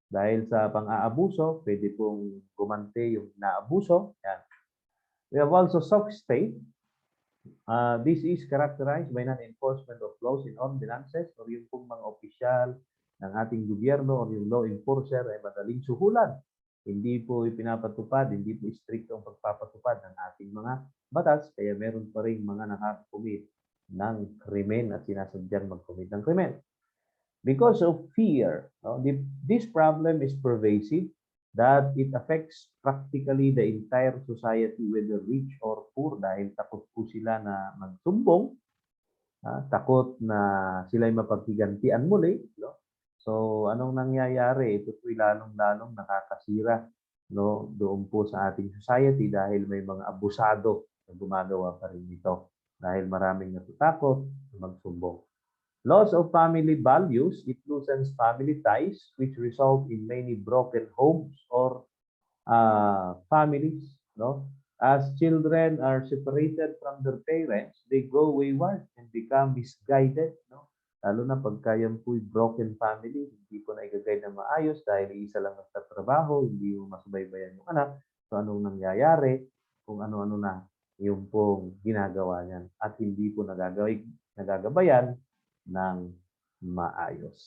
Dahil sa pang-aabuso, pwede pong gumante yung naabuso. Yan. We have also soft state. This is characterized by non-enforcement of laws and ordinances or yung pong mga opisyal ng ating gobyerno or yung law enforcer ay madaling suhulan. Hindi po ipinapatupad, hindi po strict ang pagpapatupad ng ating mga batas, kaya meron pa rin mga nakakomit ng krimen at sinasadyang mag-commit ng krimen. Because of fear, this problem is pervasive, that it affects practically the entire society, whether rich or poor, dahil takot po sila na magsumbong, takot na sila'y mapaghigantian muli. No? So, anong nangyayari? Ito po'y lalong-lalong nakakasira, no, doon po sa ating society dahil may mga abusado na gumagawa pa rin ito. Dahil maraming natatakot na magsumbong. Loss of family values, it loosens family ties, which result in many broken homes or families. No? As children are separated from their parents, they go wayward and become misguided. No? Lalo na pagka yan po'y broken family, hindi po na i-guide na maayos dahil isa lang nagtatrabaho, hindi mo masubaybayan yung anak, so anong nangyayari, kung ano-ano na yung pong ginagawa niyan at hindi po nagagabayan ng maayos.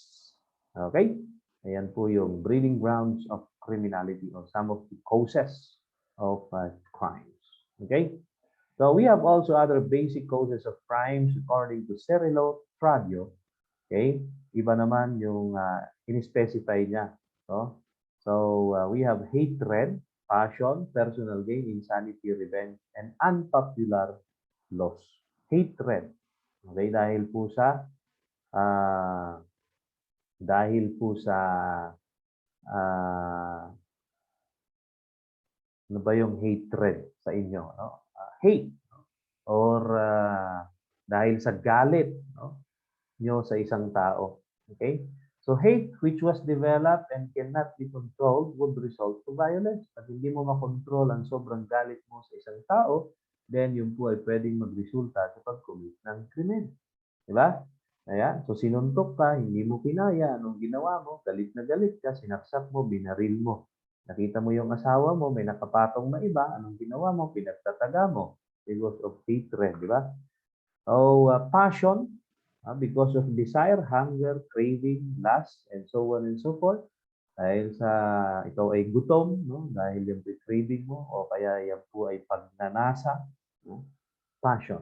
Okay? Ayan po yung breeding grounds of criminality or some of the causes of crimes. Okay? So we have also other basic causes of crimes according to Cerullo Tradio. Okay? Iba naman yung in-specify niya. So we have hatred, passion, personal gain, insanity, revenge, and unpopular laws. Hatred. Okay? Uh, dahil po sa ano ba yung hatred sa inyo? No? Hate or dahil sa galit, no? Nyo sa isang tao. Okay? So hate which was developed and cannot be controlled would result to violence. Pag hindi mo makontrol ang sobrang galit mo sa isang tao, then yun po ay pwedeng magresulta sa pag-commit ng krimen. Diba? Ayan. So sinuntok ka, hindi mo kinaya, anong ginawa mo? Galit na galit ka, sinaksak mo, binaril mo. Nakita mo yung asawa mo, may nakapatong na iba, anong ginawa mo? Pinagtataga mo because of hatred, di ba? So, passion, because of desire, hunger, craving, lust, and so on and so forth. Dahil sa ikaw ay gutom, no? Dahil yung craving mo, o kaya yan po ay pagnanasa, no? Passion.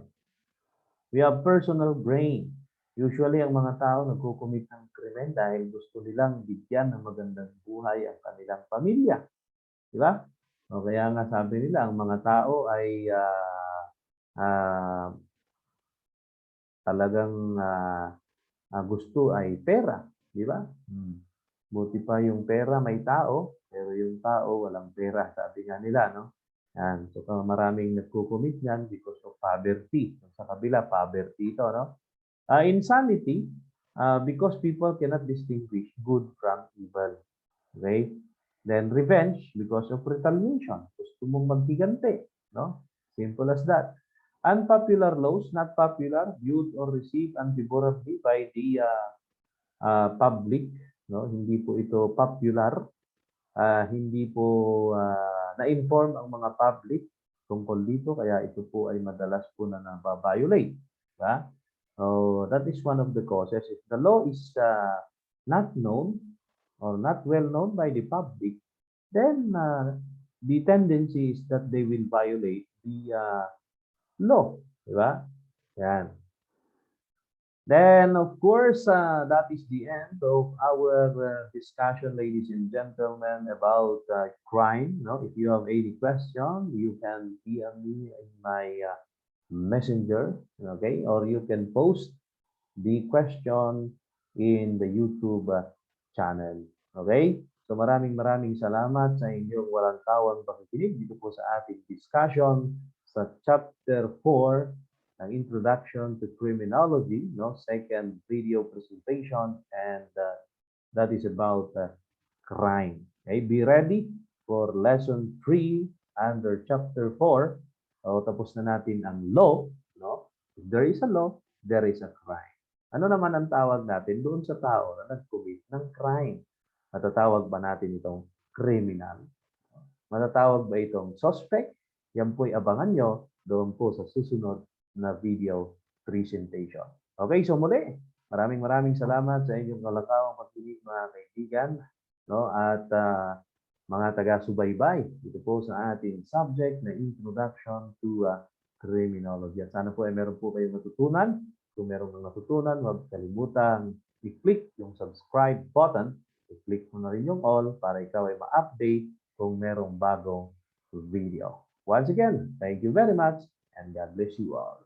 We have personal gain. Usually, ang mga tao nagkukumit ng krimen dahil gusto nilang bigyan ng magandang buhay ang kanilang pamilya. Di ba? O kaya nga sabi nila, ang mga tao ay talagang gusto ay pera. Di ba? Buti pa yung pera may tao, pero yung tao walang pera, sabi nga nila, no? Yan. So, maraming nagkukumit yan because of poverty. Sa kabila, poverty ito, no? Insanity, because people cannot distinguish good from evil. Okay? Then revenge, because of retaliation. Gusto mong maghiganti. No? Simple as that. Unpopular laws, not popular, viewed or received unfavorably by the public. No? Hindi po ito popular. Hindi po na-inform ang mga public tungkol dito. Kaya ito po ay madalas po na nababiolate. Diba? So that is one of the causes. If the law is not known or not well known by the public, then the tendency is that they will violate the law. Diba? Yan. Then, of course, that is the end of our discussion, ladies and gentlemen, about crime. No? If you have any question, you can DM me in my messenger, okay? Or you can post the question in the YouTube channel, okay? So maraming salamat sa inyong walang tawang pakikinig dito po sa ating discussion sa Chapter 4 ng Introduction to Criminology, no? Second video presentation, and that is about crime. Okay, be ready for Lesson 3 under Chapter 4. So, tapos na natin ang law, no? If there is a law, there is a crime. Ano naman ang tawag natin doon sa tao na nag-commit ng crime? Matatawag ba natin itong criminal? Matatawag ba itong suspect? Yan po'y abangan nyo doon po sa susunod na video presentation. Okay, so muli, maraming salamat sa inyong kalakawang pagkinig, mga kaibigan, no? At mga taga-subaybay dito po sa ating subject na Introduction to Criminology. At sana po ay meron po kayong natutunan. Kung meron kang natutunan, huwag kalimutan i-click yung subscribe button. I-click mo na rin yung all para ikaw ay ma-update kung merong bagong video. Once again, thank you very much and God bless you all.